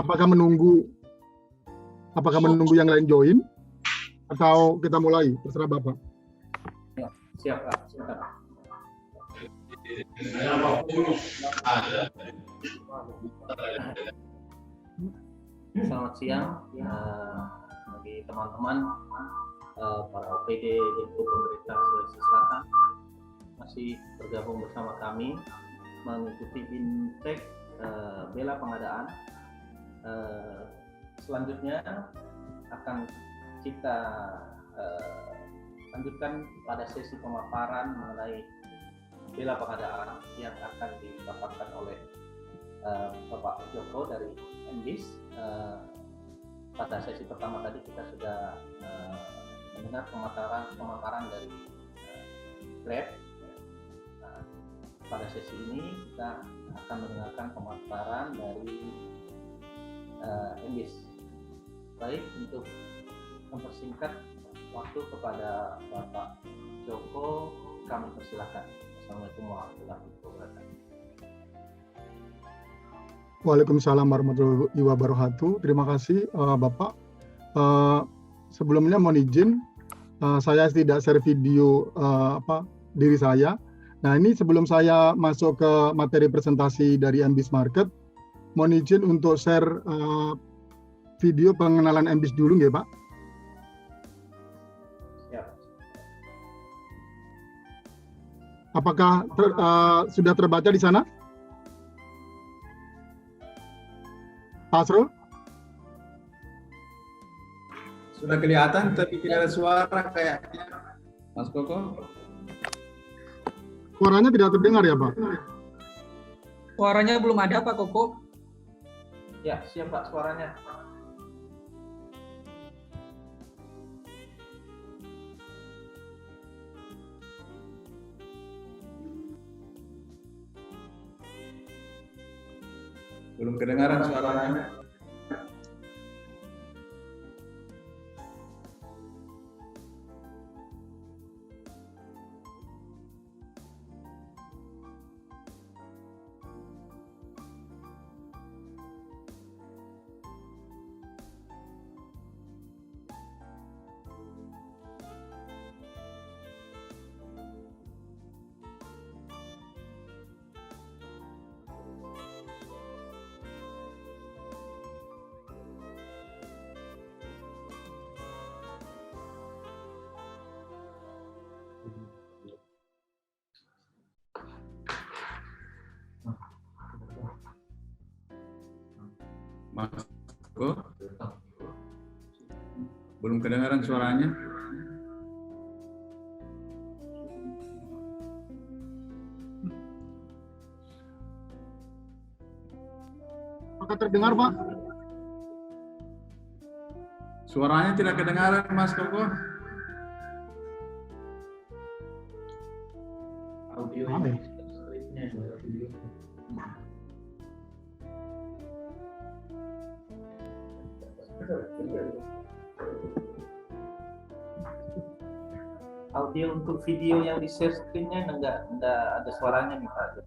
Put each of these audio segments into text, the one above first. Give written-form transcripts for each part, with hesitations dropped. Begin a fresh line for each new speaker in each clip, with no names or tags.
Apakah menunggu yang lain join atau kita mulai? Terserah Bapak.
Ya, siap Pak. Silakan. Selamat siang bagi teman-teman para OPD di pemerintah Sulawesi Selatan masih bergabung bersama kami mengikuti Bintek bela pengadaan. Selanjutnya akan kita lanjutkan pada sesi pemaparan mengenai bela pengadaan yang akan dipaparkan oleh Bapak Joko dari MBIS. Pada sesi pertama tadi kita sudah mendengar pemaparan dari Grab. Pada sesi ini kita akan mendengarkan pemaparan dari MBIS. Baik, untuk mempersingkat waktu kepada Bapak Joko, kami persilakan. Assalamualaikum warahmatullahi wabarakatuh.
Waalaikumsalam warahmatullahi wabarakatuh. Terima kasih Bapak. Sebelumnya mohon izin, saya tidak share video diri saya. Nah, ini sebelum saya masuk ke materi presentasi dari MBIS Market, mohon izin untuk share video pengenalan MBIS dulu ya Pak.
Siap.
Apakah sudah terbaca di sana? Pak Asrul?
Sudah kelihatan tapi tidak ada suara kayaknya, Mas Koko.
Suaranya tidak terdengar ya Pak?
Suaranya belum ada Pak Koko.
Ya, siap Pak suaranya.
Belum kedengaran suaranya. Mas Koko, belum kedengaran suaranya.
Apakah terdengar Pak?
Suaranya tidak kedengaran, Mas Koko.
Audio
Aneh.
Audio untuk video yang di share screen-nya enggak ada suaranya nih Pak.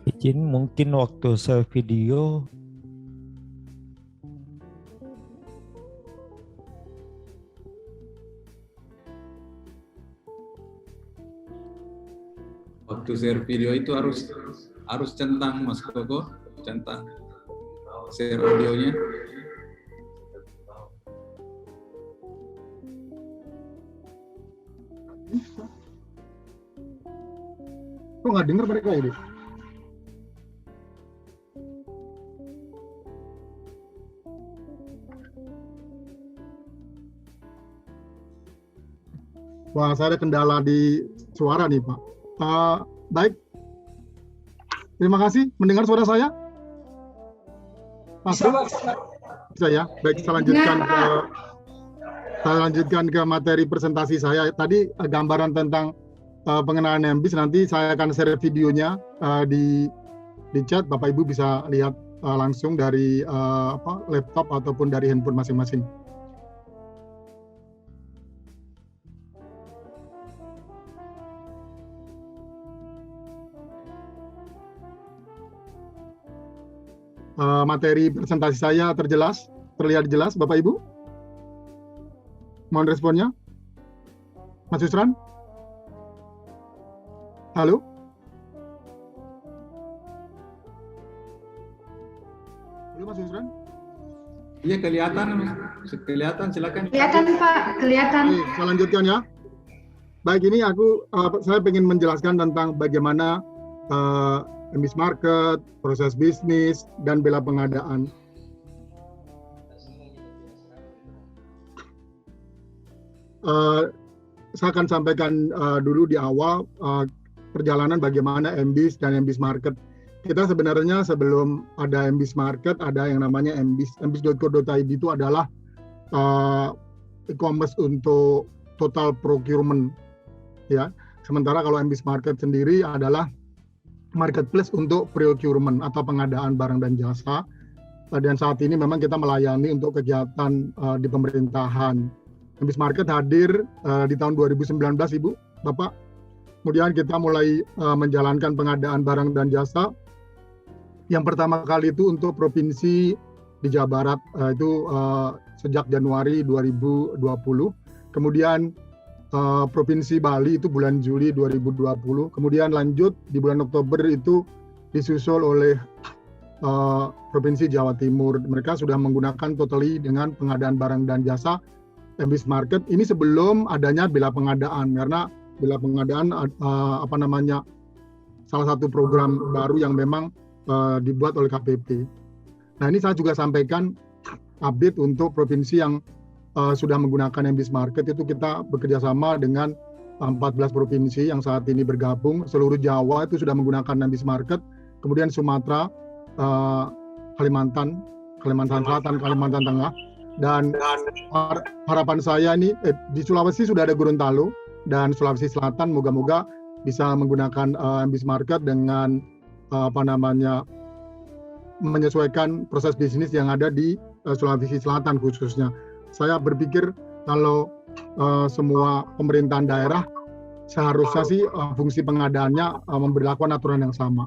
Izin mungkin waktu share video
Waktu share video itu harus centang, Mas Koko, centang share audionya.
Kok nggak dengar mereka ini? Wah, saya ada kendala di suara nih, Pak. Baik, terima kasih. Mendengar suara saya?
Bisa,
Masuk?
Pak.
Bisa ya? Baik, saya lanjutkan ke materi presentasi saya. Tadi gambaran tentang pengenalan MBIS, nanti saya akan share videonya di chat. Bapak Ibu bisa lihat langsung dari laptop ataupun dari handphone masing-masing. Materi presentasi saya terlihat jelas, Bapak Ibu? Mohon responnya. Mas Yusran? Halo? Halo Mas Yusran?
Iya, kelihatan, silakan.
Kelihatan Pak, kelihatan.
Oke, saya lanjutkan ya. Baik, ini saya ingin menjelaskan tentang bagaimana MBIS market, proses bisnis, dan bela pengadaan. Saya akan sampaikan dulu di awal perjalanan bagaimana MBIS dan MBIS market. Kita sebenarnya sebelum ada MBIS market, ada yang namanya MBIS. MBIS.co.id itu adalah e-commerce untuk total procurement, ya. Sementara kalau MBIS market sendiri adalah marketplace untuk procurement atau pengadaan barang dan jasa. Dan saat ini memang kita melayani untuk kegiatan di pemerintahan. MBIS market hadir di tahun 2019, Ibu, Bapak. Kemudian kita mulai menjalankan pengadaan barang dan jasa. Yang pertama kali itu untuk provinsi di Jawa Barat, itu sejak Januari 2020. Kemudian Provinsi Bali itu bulan Juli 2020. Kemudian lanjut di bulan Oktober itu disusul oleh Provinsi Jawa Timur. Mereka sudah menggunakan totally dengan pengadaan barang dan jasa MBIS market. Ini sebelum adanya bela pengadaan, karena bela pengadaan salah satu program baru yang memang dibuat oleh KPP. Nah, ini saya juga sampaikan update untuk provinsi yang sudah menggunakan MBIS market. Itu kita bekerja sama dengan 14 provinsi yang saat ini bergabung. Seluruh Jawa itu sudah menggunakan MBIS market. Kemudian Sumatera, Kalimantan Selatan, Kalimantan Tengah, dan harapan saya ini di Sulawesi sudah ada Gorontalo, dan Sulawesi Selatan moga-moga bisa menggunakan MBIS market dengan menyesuaikan proses bisnis yang ada di Sulawesi Selatan khususnya. Saya berpikir kalau semua pemerintahan daerah seharusnya sih fungsi pengadaannya memberlakukan aturan yang sama.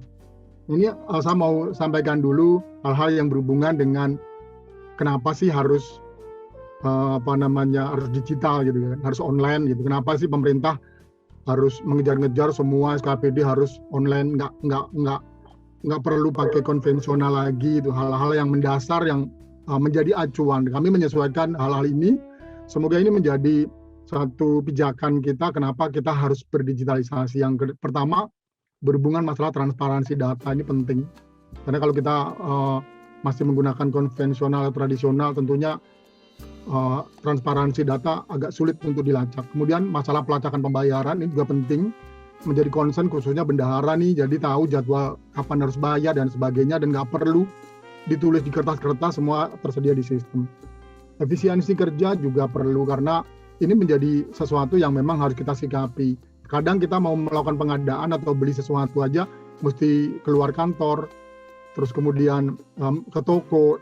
Ini saya mau sampaikan dulu hal-hal yang berhubungan dengan kenapa sih harus harus digital gitu kan, harus online gitu. Kenapa sih pemerintah harus mengejar-ngejar semua SKPD harus online, nggak perlu pakai konvensional lagi, itu hal-hal yang mendasar yang menjadi acuan. Kami menyesuaikan hal-hal ini. Semoga ini menjadi satu pijakan kita kenapa kita harus berdigitalisasi. Yang pertama, berhubungan masalah transparansi data ini penting. Karena kalau kita masih menggunakan konvensional atau tradisional, tentunya transparansi data agak sulit untuk dilacak. Kemudian masalah pelacakan pembayaran ini juga penting, menjadi concern khususnya bendahara nih, jadi tahu jadwal kapan harus bayar dan sebagainya, dan nggak perlu ditulis di kertas-kertas, semua tersedia di sistem. Efisiensi kerja juga perlu, karena ini menjadi sesuatu yang memang harus kita sikapi. Kadang kita mau melakukan pengadaan atau beli sesuatu aja mesti keluar kantor, terus kemudian ke toko,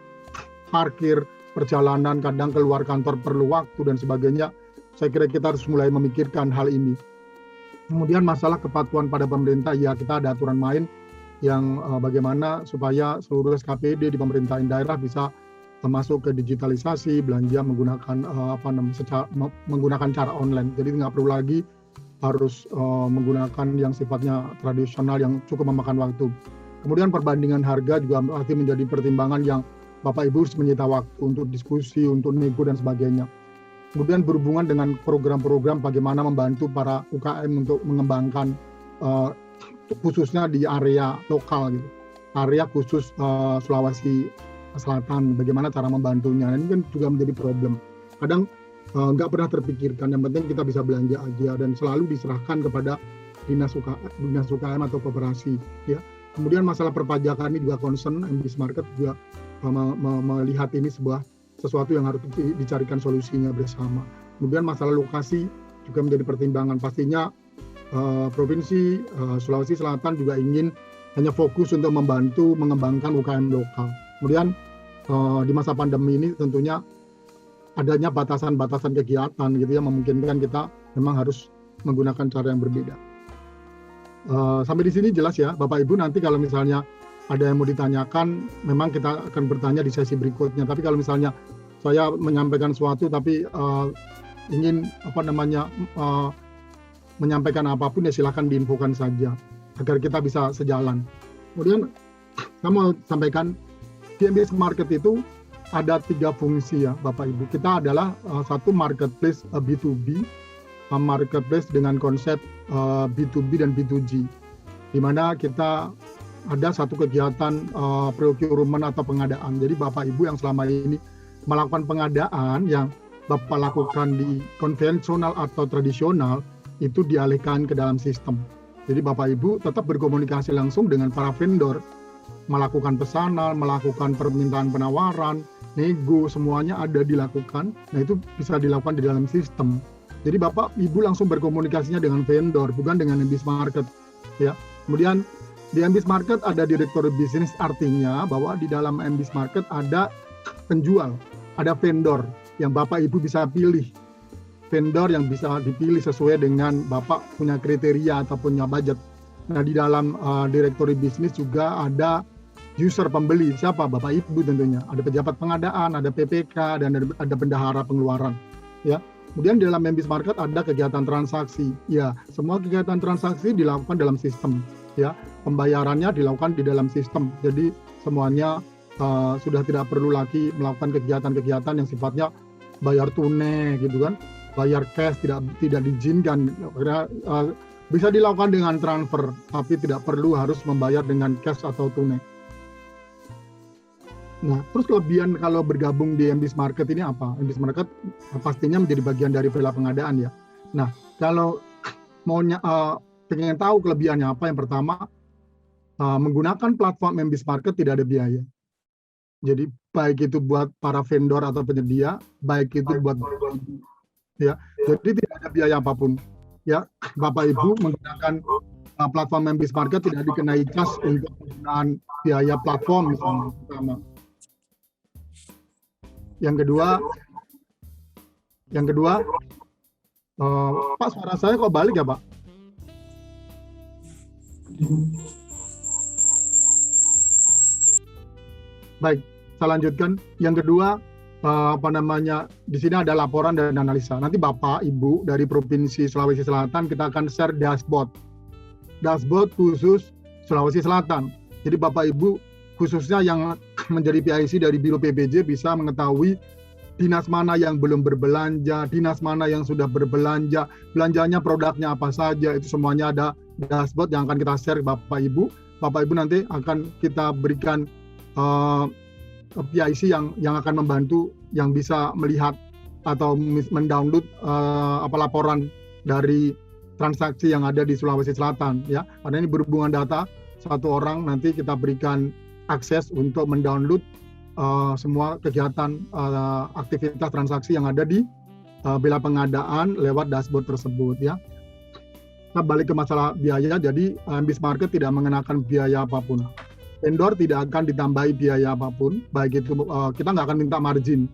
parkir, perjalanan, kadang keluar kantor perlu waktu dan sebagainya. Saya kira kita harus mulai memikirkan hal ini. Kemudian masalah kepatuhan pada pemerintah, ya kita ada aturan main yang bagaimana supaya seluruh SKPD di pemerintahan daerah bisa masuk ke digitalisasi, belanja menggunakan menggunakan cara online. Jadi nggak perlu lagi harus menggunakan yang sifatnya tradisional yang cukup memakan waktu. Kemudian perbandingan harga juga pasti menjadi pertimbangan yang Bapak Ibu harus menyita waktu untuk diskusi, untuk nego dan sebagainya. Kemudian berhubungan dengan program-program bagaimana membantu para UKM untuk mengembangkan khususnya di area lokal gitu, area khusus Sulawesi Selatan, bagaimana cara membantunya. Ini kan juga menjadi problem. Kadang nggak pernah terpikirkan. Yang penting kita bisa belanja aja dan selalu diserahkan kepada dinas UKM atau koperasi. Ya. Kemudian masalah perpajakan ini juga concern, MBIS Market juga melihat ini sesuatu yang harus dicarikan solusinya bersama. Kemudian masalah lokasi juga menjadi pertimbangan. Pastinya Provinsi Sulawesi Selatan juga ingin hanya fokus untuk membantu mengembangkan UKM lokal. Kemudian di masa pandemi ini tentunya adanya batasan-batasan kegiatan gitu ya, memungkinkan kita memang harus menggunakan cara yang berbeda. Sampai di sini jelas ya Bapak Ibu, nanti kalau misalnya ada yang mau ditanyakan memang kita akan bertanya di sesi berikutnya. Tapi kalau misalnya saya menyampaikan sesuatu tapi ingin menyampaikan apapun ya silakan diinfokan saja agar kita bisa sejalan. Kemudian saya mau sampaikan di MBIS Market itu ada 3 fungsi ya Bapak Ibu. Kita adalah satu marketplace B2B, marketplace dengan konsep B2B dan B2G, di mana kita ada satu kegiatan procurement atau pengadaan. Jadi Bapak Ibu yang selama ini melakukan pengadaan yang Bapak lakukan di konvensional atau tradisional itu dialihkan ke dalam sistem. Jadi Bapak Ibu tetap berkomunikasi langsung dengan para vendor, melakukan pesanan, melakukan permintaan penawaran, nego, semuanya ada dilakukan. Nah itu bisa dilakukan di dalam sistem. Jadi Bapak Ibu langsung berkomunikasinya dengan vendor, bukan dengan MBIS Market. Ya. Kemudian di MBIS Market ada direktur bisnis, artinya bahwa di dalam MBIS Market ada penjual, ada vendor yang Bapak Ibu bisa pilih. Vendor yang bisa dipilih sesuai dengan Bapak punya kriteria atau punya budget. Nah di dalam direktur bisnis juga ada user pembeli, siapa? Bapak Ibu tentunya. Ada pejabat pengadaan, ada PPK, dan ada bendahara pengeluaran. Ya. Kemudian di dalam MBIS Market ada kegiatan transaksi. Ya, semua kegiatan transaksi dilakukan dalam sistem. Ya, pembayarannya dilakukan di dalam sistem. Jadi semuanya sudah tidak perlu lagi melakukan kegiatan-kegiatan yang sifatnya bayar tunai, gitu kan? Bayar cash tidak diizinkan. Karena bisa dilakukan dengan transfer, tapi tidak perlu harus membayar dengan cash atau tunai. Nah, terus kelebihan kalau bergabung di MBIS Market ini apa? MBIS Market pastinya menjadi bagian dari Vela Pengadaan ya. Nah, kalau pengen tahu kelebihannya apa, yang pertama menggunakan platform MBIS Market tidak ada biaya. Jadi baik itu buat para vendor atau penyedia, baik itu buat ya. Jadi tidak ada biaya apapun. Ya, Bapak Ibu menggunakan platform MBIS Market tidak dikenai cas untuk penggunaan biaya platform misalnya. Pertama. Yang kedua, Pak, suara saya kok balik ya, Pak? Baik, saya lanjutkan. Yang kedua, di sini ada laporan dan analisa. Nanti Bapak, Ibu dari Provinsi Sulawesi Selatan kita akan share dashboard khusus Sulawesi Selatan. Jadi Bapak Ibu khususnya yang menjadi PIC dari Biro PBJ bisa mengetahui dinas mana yang belum berbelanja, dinas mana yang sudah berbelanja, belanjanya produknya apa saja, itu semuanya ada dashboard yang akan kita share Bapak Ibu. Bapak Ibu nanti akan kita berikan PIC yang akan membantu, yang bisa melihat atau mendownload laporan dari transaksi yang ada di Sulawesi Selatan ya. Karena ini berhubungan data, satu orang nanti kita berikan akses untuk mendownload semua kegiatan aktivitas transaksi yang ada di Vela Pengadaan lewat dashboard tersebut ya. Kita balik ke masalah biaya, jadi MBIS Market tidak mengenakan biaya apapun. Vendor tidak akan ditambahi biaya apapun, baik itu kita nggak akan minta margin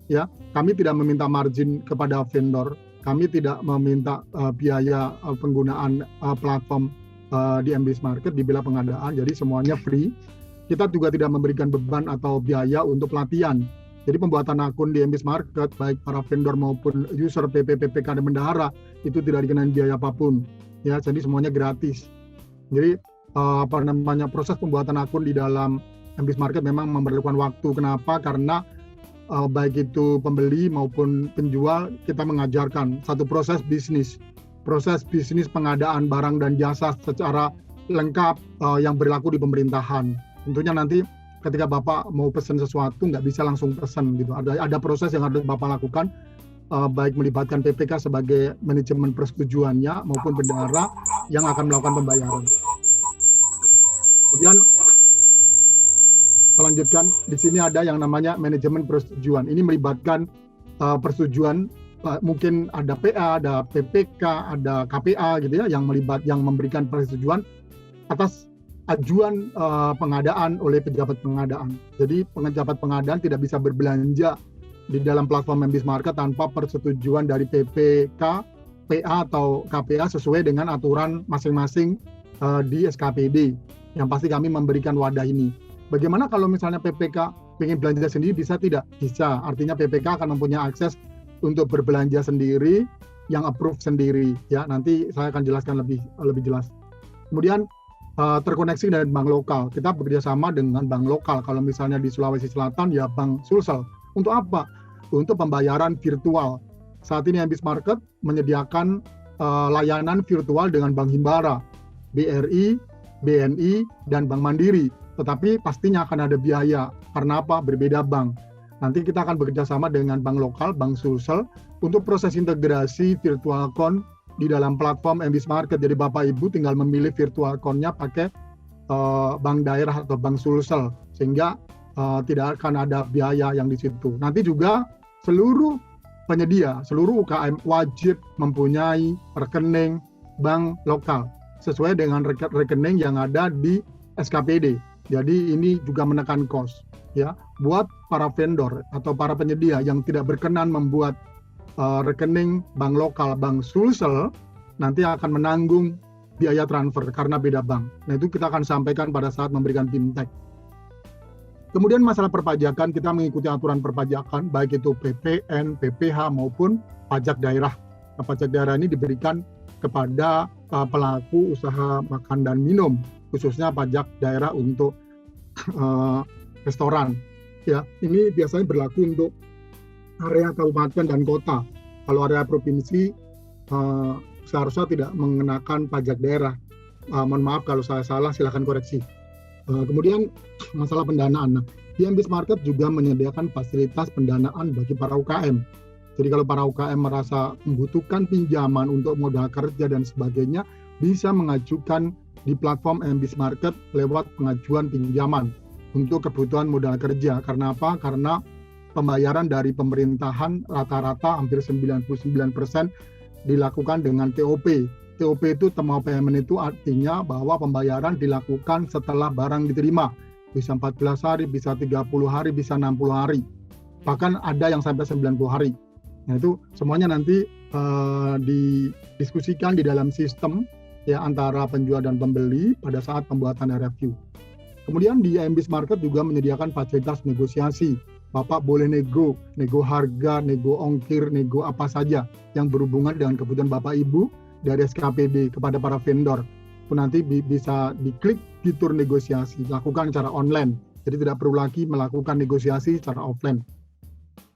ya. Kami tidak meminta margin kepada vendor, kami tidak meminta biaya penggunaan platform di MBIS Market di Vela Pengadaan, jadi semuanya free. Kita juga tidak memberikan beban atau biaya untuk pelatihan. Jadi pembuatan akun di MBIS Market, baik para vendor maupun user PPK dan bendahara, itu tidak dikenai biaya apapun. Ya, jadi semuanya gratis. Jadi proses pembuatan akun di dalam MBIS Market memang memerlukan waktu. Kenapa? Karena baik itu pembeli maupun penjual, kita mengajarkan satu proses bisnis pengadaan barang dan jasa secara lengkap yang berlaku di pemerintahan. Tentunya nanti ketika Bapak mau pesan sesuatu nggak bisa langsung pesan gitu. Ada proses yang harus Bapak lakukan. baik melibatkan PPK sebagai manajemen persetujuannya maupun bendahara yang akan melakukan pembayaran. Kemudian selanjutkan di sini ada yang namanya manajemen persetujuan. Ini melibatkan persetujuan, mungkin ada PA, ada PPK, ada KPA gitu ya, yang memberikan persetujuan atas ajuan pengadaan oleh pejabat pengadaan. Jadi pejabat pengadaan tidak bisa berbelanja di dalam platform MBIS Market tanpa persetujuan dari PPK, PA atau KPA sesuai dengan aturan masing-masing di SKPD. Yang pasti kami memberikan wadah ini. Bagaimana kalau misalnya PPK ingin belanja sendiri, bisa tidak? Bisa. Artinya PPK akan mempunyai akses untuk berbelanja sendiri, yang approve sendiri. Ya, nanti saya akan jelaskan lebih jelas. Kemudian terkoneksi dengan bank lokal. Kita bekerja sama dengan bank lokal. Kalau misalnya di Sulawesi Selatan ya Bank Sulsel. Untuk apa? Untuk pembayaran virtual. Saat ini MBIS Market menyediakan layanan virtual dengan Bank Himbara, BRI, BNI, dan Bank Mandiri. Tetapi pastinya akan ada biaya. Karena apa? Berbeda bank. Nanti kita akan bekerja sama dengan bank lokal, Bank Sulsel, untuk proses integrasi virtual account di dalam platform MBIS Market. Jadi Bapak Ibu tinggal memilih virtual account-nya pakai bank daerah atau Bank Sulsel, sehingga tidak akan ada biaya yang di situ. Nanti juga seluruh penyedia, seluruh UKM wajib mempunyai rekening bank lokal sesuai dengan rekening yang ada di SKPD. Jadi ini juga menekan cost ya buat para vendor atau para penyedia yang tidak berkenan membuat rekening bank lokal Bank Sulsel, nanti akan menanggung biaya transfer karena beda bank. Nah itu kita akan sampaikan pada saat memberikan fintech. Kemudian masalah perpajakan, kita mengikuti aturan perpajakan, baik itu PPN, PPH maupun pajak daerah. Nah, pajak daerah ini diberikan kepada pelaku usaha makan dan minum, khususnya pajak daerah untuk restoran. Ya, ini biasanya berlaku untuk area kabupaten dan kota. Kalau area provinsi seharusnya tidak mengenakan pajak daerah. Mohon maaf kalau saya salah, silakan koreksi. Kemudian masalah pendanaan. Nah, di MBIS Market juga menyediakan fasilitas pendanaan bagi para UKM. Jadi kalau para UKM merasa membutuhkan pinjaman untuk modal kerja dan sebagainya, bisa mengajukan di platform MBIS Market lewat pengajuan pinjaman untuk kebutuhan modal kerja. Karena apa? Karena pembayaran dari pemerintahan rata-rata hampir 99% dilakukan dengan TOP. TOP itu term of payment itu artinya bahwa pembayaran dilakukan setelah barang diterima. Bisa 14 hari, bisa 30 hari, bisa 60 hari. Bahkan ada yang sampai 90 hari. Nah itu semuanya nanti didiskusikan di dalam sistem ya antara penjual dan pembeli pada saat pembuatan review. Kemudian di MBIS Market juga menyediakan fasilitas negosiasi. Bapak boleh nego harga, nego ongkir, nego apa saja yang berhubungan dengan kebutuhan Bapak Ibu dari SKPD kepada para vendor. Nanti bisa diklik fitur negosiasi, lakukan secara online. Jadi tidak perlu lagi melakukan negosiasi secara offline.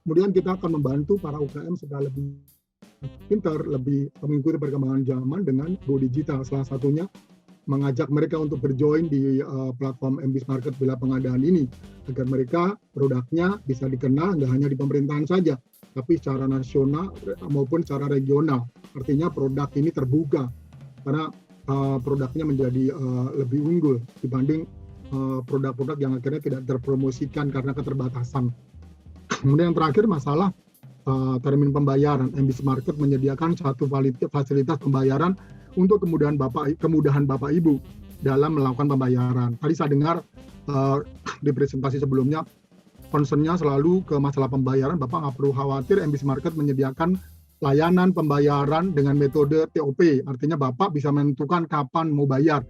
Kemudian kita akan membantu para UKM supaya lebih pintar, lebih mengikuti perkembangan zaman dengan go digital. Salah satunya mengajak mereka untuk berjoin di platform MBIS Market Bila Pengadaan ini, agar mereka produknya bisa dikenal nggak hanya di pemerintahan saja, tapi secara nasional maupun secara regional. Artinya produk ini terbuka, karena produknya menjadi lebih unggul dibanding produk-produk yang akhirnya tidak terpromosikan karena keterbatasan. Kemudian yang terakhir masalah termin pembayaran. MBIS Market menyediakan satu fasilitas pembayaran untuk kemudahan Bapak Ibu dalam melakukan pembayaran. Tadi saya dengar di presentasi sebelumnya, concern-nya selalu ke masalah pembayaran. Bapak nggak perlu khawatir, MBIS Market menyediakan layanan pembayaran dengan metode TOP. Artinya Bapak bisa menentukan kapan mau bayar.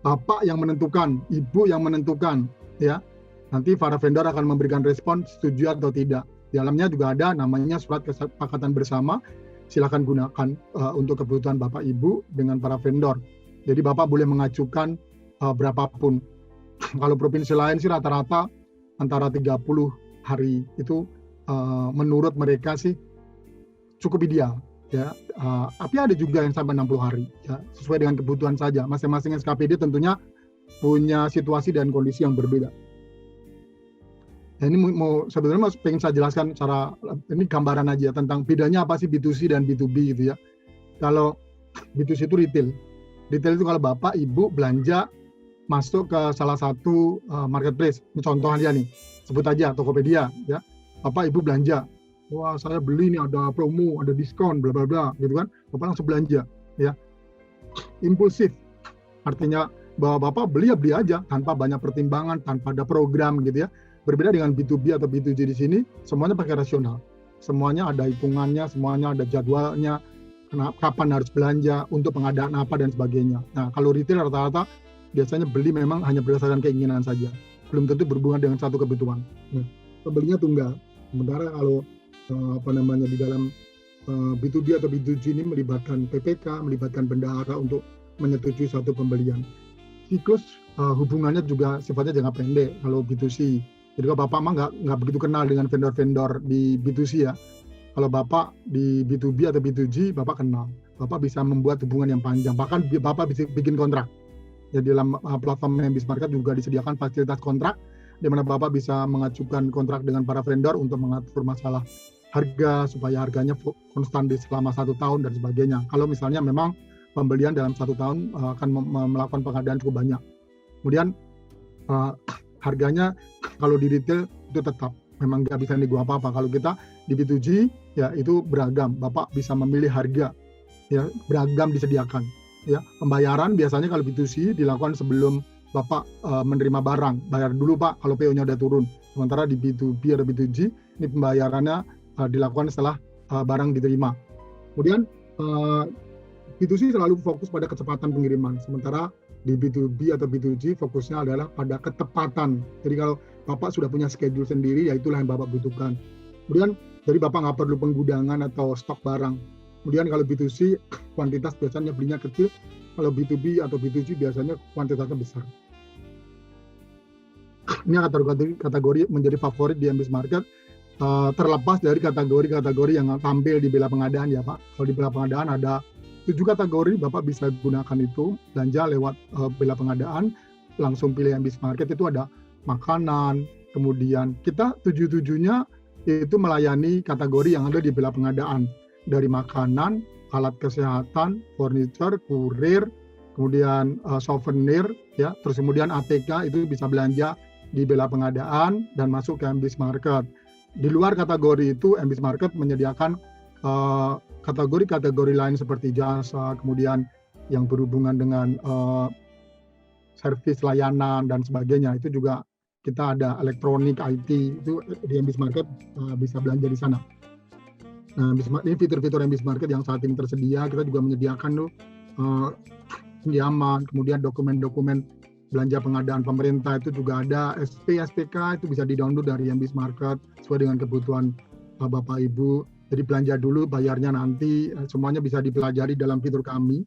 Bapak yang menentukan, Ibu yang menentukan. Ya, nanti para vendor akan memberikan respon setuju atau tidak. Di dalamnya juga ada namanya surat kesepakatan bersama. Silakan gunakan untuk kebutuhan Bapak Ibu dengan para vendor. Jadi Bapak boleh mengajukan berapapun. Kalau provinsi lain sih rata-rata antara 30 hari itu menurut mereka sih cukup ideal. Ya, tapi ada juga yang sampai 60 hari. Ya, sesuai dengan kebutuhan saja. Masing-masing SKPD tentunya punya situasi dan kondisi yang berbeda. Nah, ini sebenarnya pengen saya jelaskan cara ini gambaran aja tentang bedanya apa sih B2C dan B2B gitu ya. Kalau B2C itu retail. Retail itu kalau Bapak Ibu belanja masuk ke salah satu marketplace. Ini contohnya nih, sebut aja Tokopedia ya. Bapak Ibu belanja. Wah, saya beli nih ada promo, ada diskon, bla bla bla gitu kan. Bapak langsung belanja ya. Impulsif. Artinya bahwa Bapak beli ya beli aja tanpa banyak pertimbangan, tanpa ada program gitu ya. Berbeda dengan B2B atau B2G di sini, semuanya pakai rasional. Semuanya ada hitungannya, semuanya ada jadwalnya, kapan harus belanja, untuk pengadaan apa, dan sebagainya. Nah, kalau retail rata-rata biasanya beli memang hanya berdasarkan keinginan saja. Belum tentu berhubungan dengan satu kebutuhan. Nah, pembelinya tunggal. Sementara kalau di dalam B2B atau B2G ini melibatkan PPK, melibatkan bendahara untuk menyetujui satu pembelian. Siklus hubungannya juga sifatnya jangka pendek kalau B2C. Jadi kalau Bapak mah nggak begitu kenal dengan vendor-vendor di B2C ya. Kalau Bapak di B2B atau B2G, Bapak kenal. Bapak bisa membuat hubungan yang panjang. Bahkan Bapak bisa bikin kontrak. Ya, di dalam platform MBIS Market juga disediakan fasilitas kontrak, di mana Bapak bisa mengajukan kontrak dengan para vendor untuk mengatur masalah harga, supaya harganya konstan selama 1 tahun dan sebagainya. Kalau misalnya memang pembelian dalam 1 tahun akan melakukan pengadaan cukup banyak. Kemudian harganya kalau di retail itu tetap memang nggak bisa nego apa-apa. Kalau kita di B2G ya itu beragam, Bapak bisa memilih harga ya, beragam disediakan ya. Pembayaran biasanya kalau B2C dilakukan sebelum Bapak menerima barang, bayar dulu Pak kalau PO-nya udah turun. Sementara di B2B atau B2G ini pembayarannya dilakukan setelah barang diterima. Kemudian B2C selalu fokus pada kecepatan pengiriman, sementara di B2B atau B2G fokusnya adalah pada ketepatan. Jadi kalau Bapak sudah punya schedule sendiri, ya itulah yang Bapak butuhkan. Kemudian, jadi Bapak nggak perlu penggudangan atau stok barang. Kemudian kalau B2C, kuantitas biasanya belinya kecil. Kalau B2B atau B2G biasanya kuantitasnya besar. Ini kategori menjadi favorit di MBIS Market, terlepas dari kategori-kategori yang tampil di bela pengadaan ya Pak. Kalau di bela pengadaan ada 7 kategori, Bapak bisa gunakan itu, belanja lewat bela pengadaan, langsung pilih MBIS Market. Itu ada makanan, kemudian kita 7-7-nya itu melayani kategori yang ada di bela pengadaan. Dari makanan, alat kesehatan, furniture, kurir, kemudian souvenir, ya, terus kemudian ATK itu bisa belanja di bela pengadaan dan masuk ke MBIS Market. Di luar kategori itu, MBIS Market menyediakan kategori-kategori lain seperti jasa, kemudian yang berhubungan dengan servis layanan dan sebagainya. Itu juga kita ada elektronik, IT, itu di MBIS Market bisa belanja di sana. Nah, ini fitur-fitur MBIS Market yang saat ini tersedia. Kita juga menyediakan pinjaman, kemudian dokumen-dokumen belanja pengadaan pemerintah itu juga ada, SP, SPK itu bisa di-download dari MBIS Market sesuai dengan kebutuhan Bapak Ibu. Jadi belanja dulu, bayarnya nanti, semuanya bisa dipelajari dalam fitur kami.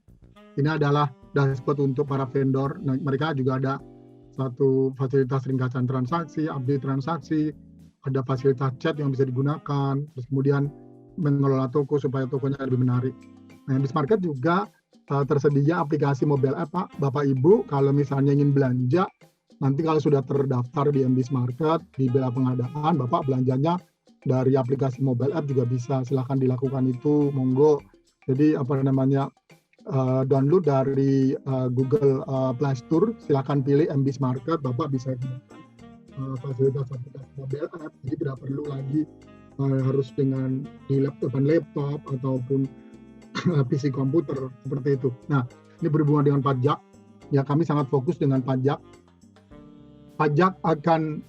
Ini adalah dashboard untuk para vendor. Nah, mereka juga ada satu fasilitas ringkasan transaksi, update transaksi, ada fasilitas chat yang bisa digunakan, terus kemudian mengelola toko supaya tokonya lebih menarik. Nah, MBIS Market juga tersedia aplikasi mobile app, Pak. Bapak Ibu kalau misalnya ingin belanja, nanti kalau sudah terdaftar di MBIS Market, di bela pengadaan, Bapak belanjanya dari aplikasi mobile app juga bisa, silahkan dilakukan itu, monggo. Jadi download dari Google Play Store, silahkan pilih MBIS Market, Bapak bisa fasilitas aplikasi mobile app, jadi tidak perlu lagi harus dengan di laptop ataupun PC komputer seperti itu. Nah, ini berhubungan dengan pajak, ya kami sangat fokus dengan pajak. Pajak akan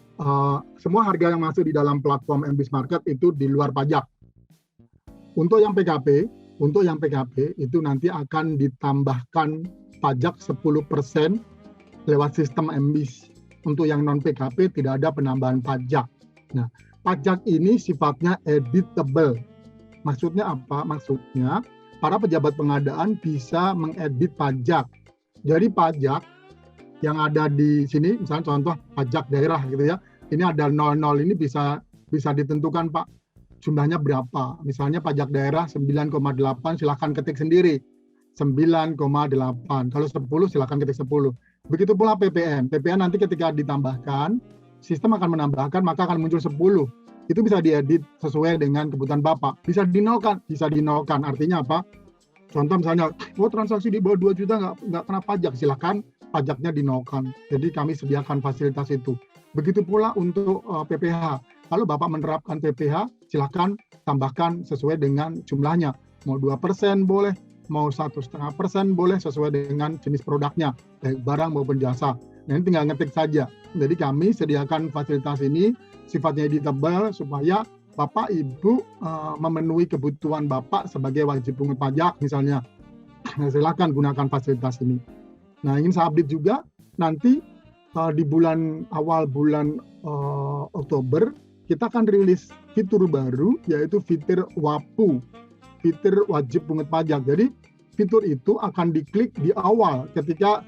semua harga yang masuk di dalam platform MBIS Market itu di luar pajak. Untuk yang PKP itu nanti akan ditambahkan pajak 10% lewat sistem MBIS. Untuk yang non PKP tidak ada penambahan pajak. Nah, pajak ini sifatnya editable. Maksudnya apa? Maksudnya para pejabat pengadaan bisa mengedit pajak. Jadi pajak yang ada di sini, misalnya contoh pajak daerah gitu ya, ini ada 00 ini bisa ditentukan Pak, jumlahnya berapa. Misalnya pajak daerah 9,8, silakan ketik sendiri 9,8. Kalau 10 silakan ketik 10. Begitu pula PPN. PPN nanti ketika ditambahkan sistem akan menambahkan, maka akan muncul 10. Itu bisa diedit sesuai dengan kebutuhan Bapak. Bisa dinolkan, artinya apa? Contoh misalnya, transaksi di bawah 2 juta nggak kena pajak, silakan pajaknya dinolkan. Jadi kami sediakan fasilitas itu. Begitu pula untuk PPh. Kalau Bapak menerapkan PPh, silakan tambahkan sesuai dengan jumlahnya. Mau 2% boleh, mau 1,5% boleh sesuai dengan jenis produknya, baik barang maupun jasa. Nah, ini tinggal ngetik saja. Jadi kami sediakan fasilitas ini sifatnya editable supaya Bapak Ibu memenuhi kebutuhan Bapak sebagai wajib pungut pajak misalnya. Nah, silakan gunakan fasilitas ini. Nah, ingin saya update juga nanti di awal bulan Oktober kita akan rilis fitur baru yaitu fitur WAPU, fitur wajib pungut pajak. Jadi fitur itu akan diklik di awal ketika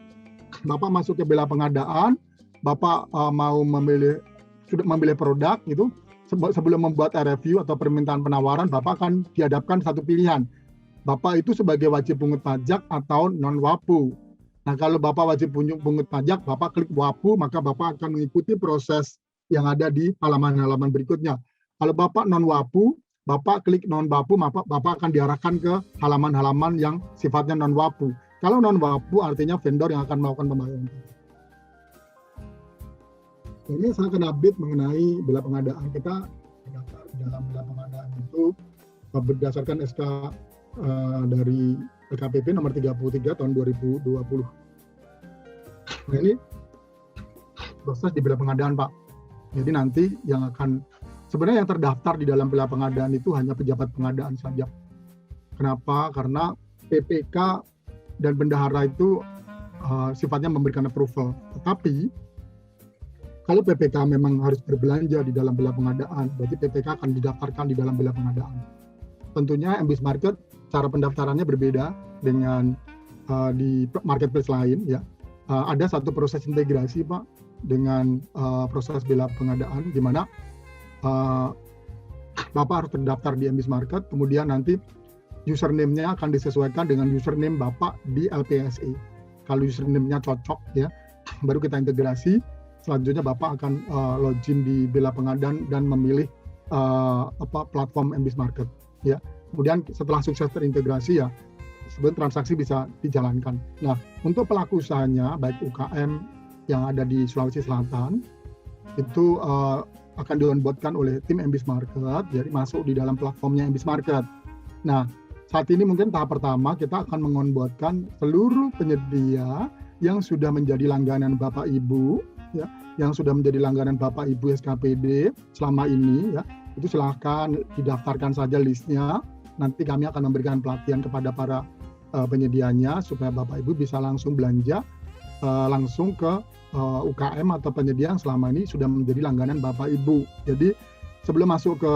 Bapak masuk ke bela pengadaan, Bapak sudah memilih produk itu, sebelum membuat review atau permintaan penawaran, Bapak akan dihadapkan satu pilihan. Bapak itu sebagai wajib pungut pajak atau non WAPU. Nah, kalau Bapak wajib pungut pajak, Bapak klik WAPU, maka Bapak akan mengikuti proses yang ada di halaman-halaman berikutnya. Kalau Bapak non WAPU, Bapak klik non WAPU, maka Bapak akan diarahkan ke halaman-halaman yang sifatnya non WAPU. Kalau non WAPU artinya vendor yang akan melakukan pembayaran. Ini saya akan update mengenai bela pengadaan. Kita mendaftar dalam bela pengadaan itu berdasarkan SK dari LKPP nomor 33 tahun 2020. Nah, ini proses di bela pengadaan, Pak. Jadi nanti sebenarnya yang terdaftar di dalam bela pengadaan itu hanya pejabat pengadaan saja. Kenapa? Karena PPK dan bendahara itu sifatnya memberikan approval. Tetapi kalau PPK memang harus berbelanja di dalam bela pengadaan, berarti PPK akan didaftarkan di dalam bela pengadaan. Tentunya MBIS Market cara pendaftarannya berbeda dengan di marketplace lain ya. Ada satu proses integrasi, Pak, dengan proses bela pengadaan di mana Bapak harus terdaftar di MBIS Market, kemudian nanti username-nya akan disesuaikan dengan username Bapak di LPSE. Kalau username-nya cocok ya, baru kita integrasi. Selanjutnya Bapak akan login di bela pengadaan dan memilih platform MBIS Market ya. Kemudian setelah sukses terintegrasi ya, sebenarnya transaksi bisa dijalankan. Nah, untuk pelaku usahanya baik UKM yang ada di Sulawesi Selatan itu akan di-onboardkan oleh tim MBIS Market, jadi masuk di dalam platformnya MBIS Market. Nah, saat ini mungkin tahap pertama kita akan mengonboardkan seluruh penyedia yang sudah menjadi langganan Bapak Ibu ya, yang sudah menjadi langganan Bapak Ibu SKPD selama ini ya, itu silahkan didaftarkan saja listnya. Nanti kami akan memberikan pelatihan kepada para penyedianya supaya Bapak Ibu bisa langsung belanja langsung ke UKM atau penyedia yang selama ini sudah menjadi langganan Bapak Ibu. Jadi sebelum masuk ke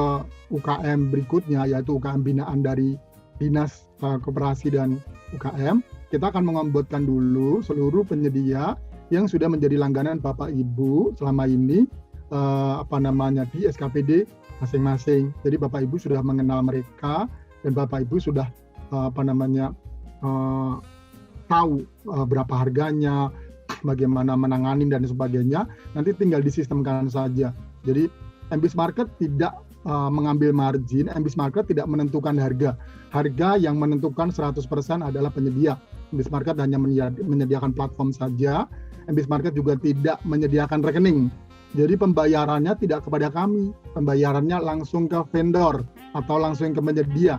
UKM berikutnya yaitu UKM binaan dari Dinas Koperasi dan UKM, kita akan mengonboardkan dulu seluruh penyedia yang sudah menjadi langganan Bapak Ibu selama ini di SKPD masing-masing. Jadi Bapak Ibu sudah mengenal mereka dan Bapak Ibu sudah tahu berapa harganya, bagaimana menangani dan sebagainya. Nanti tinggal disistemkan saja. Jadi MBIS Market tidak mengambil margin, MBIS Market tidak menentukan harga. Harga yang menentukan 100% adalah penyedia. MBIS Market hanya menyediakan platform saja. MBIS Market juga tidak menyediakan rekening. Jadi pembayarannya tidak kepada kami, pembayarannya langsung ke vendor atau langsung ke penyedia.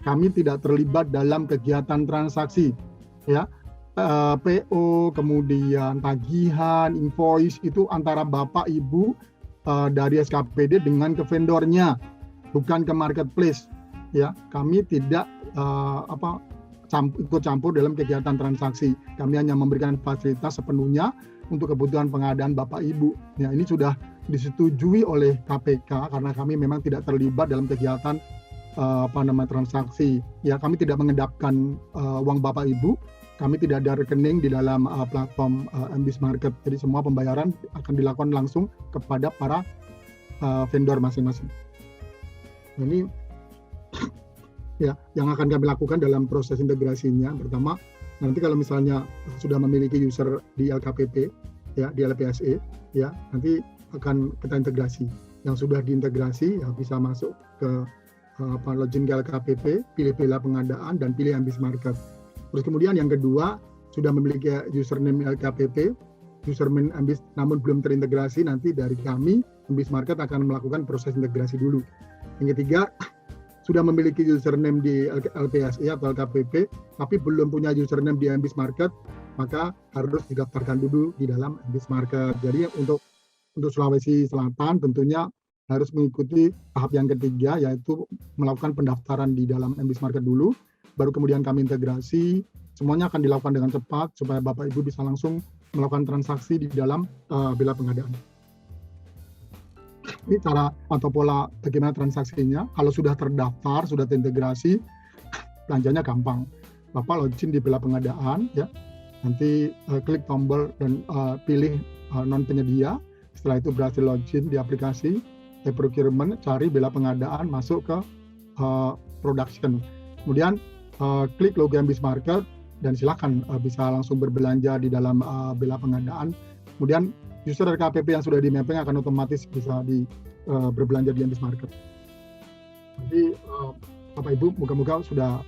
Kami tidak terlibat dalam kegiatan transaksi, ya. PO, kemudian tagihan, invoice itu antara Bapak Ibu dari SKPD dengan ke vendornya, bukan ke marketplace. Ya, kami tidak ikut campur dalam kegiatan transaksi. Kami hanya memberikan fasilitas sepenuhnya untuk kebutuhan pengadaan Bapak Ibu. Ya, ini sudah disetujui oleh KPK karena kami memang tidak terlibat dalam kegiatan transaksi. Ya, kami tidak mengendapkan uang Bapak Ibu. Kami tidak ada rekening di dalam platform MBIS Market. Jadi semua pembayaran akan dilakukan langsung kepada para vendor masing-masing. Ini ya yang akan kami lakukan dalam proses integrasinya. Pertama, nanti kalau misalnya sudah memiliki user di LKPP ya, di LPSE ya, nanti akan kita integrasi. Yang sudah diintegrasi ya bisa masuk ke login ke LKPP, pilih bela pengadaan dan pilih Ambis Market. Terus kemudian yang kedua, sudah memiliki username LKPP, username Ambis namun belum terintegrasi, nanti dari kami Ambis Market akan melakukan proses integrasi dulu. Yang ketiga, sudah memiliki username di LPSE atau LKPP, tapi belum punya username di Ambis Market, maka harus didaftarkan dulu di dalam Ambis Market. Jadi untuk Sulawesi Selatan tentunya harus mengikuti tahap yang ketiga, yaitu melakukan pendaftaran di dalam Ambis Market dulu, baru kemudian kami integrasi. Semuanya akan dilakukan dengan cepat supaya Bapak Ibu bisa langsung melakukan transaksi di dalam bela pengadaan. Ini cara atau pola bagaimana transaksinya. Kalau sudah terdaftar, sudah terintegrasi, belanjanya gampang. Bapak login di bela pengadaan, ya. Nanti klik tombol dan pilih non penyedia. Setelah itu berhasil login di aplikasi procurement, cari bela pengadaan, masuk ke production. Kemudian klik logo Ambis Market dan silakan bisa langsung berbelanja di dalam bela pengadaan. Kemudian user LKPP yang sudah di mapping akan otomatis bisa berbelanja di Ambis Market. Jadi Bapak Ibu moga-moga sudah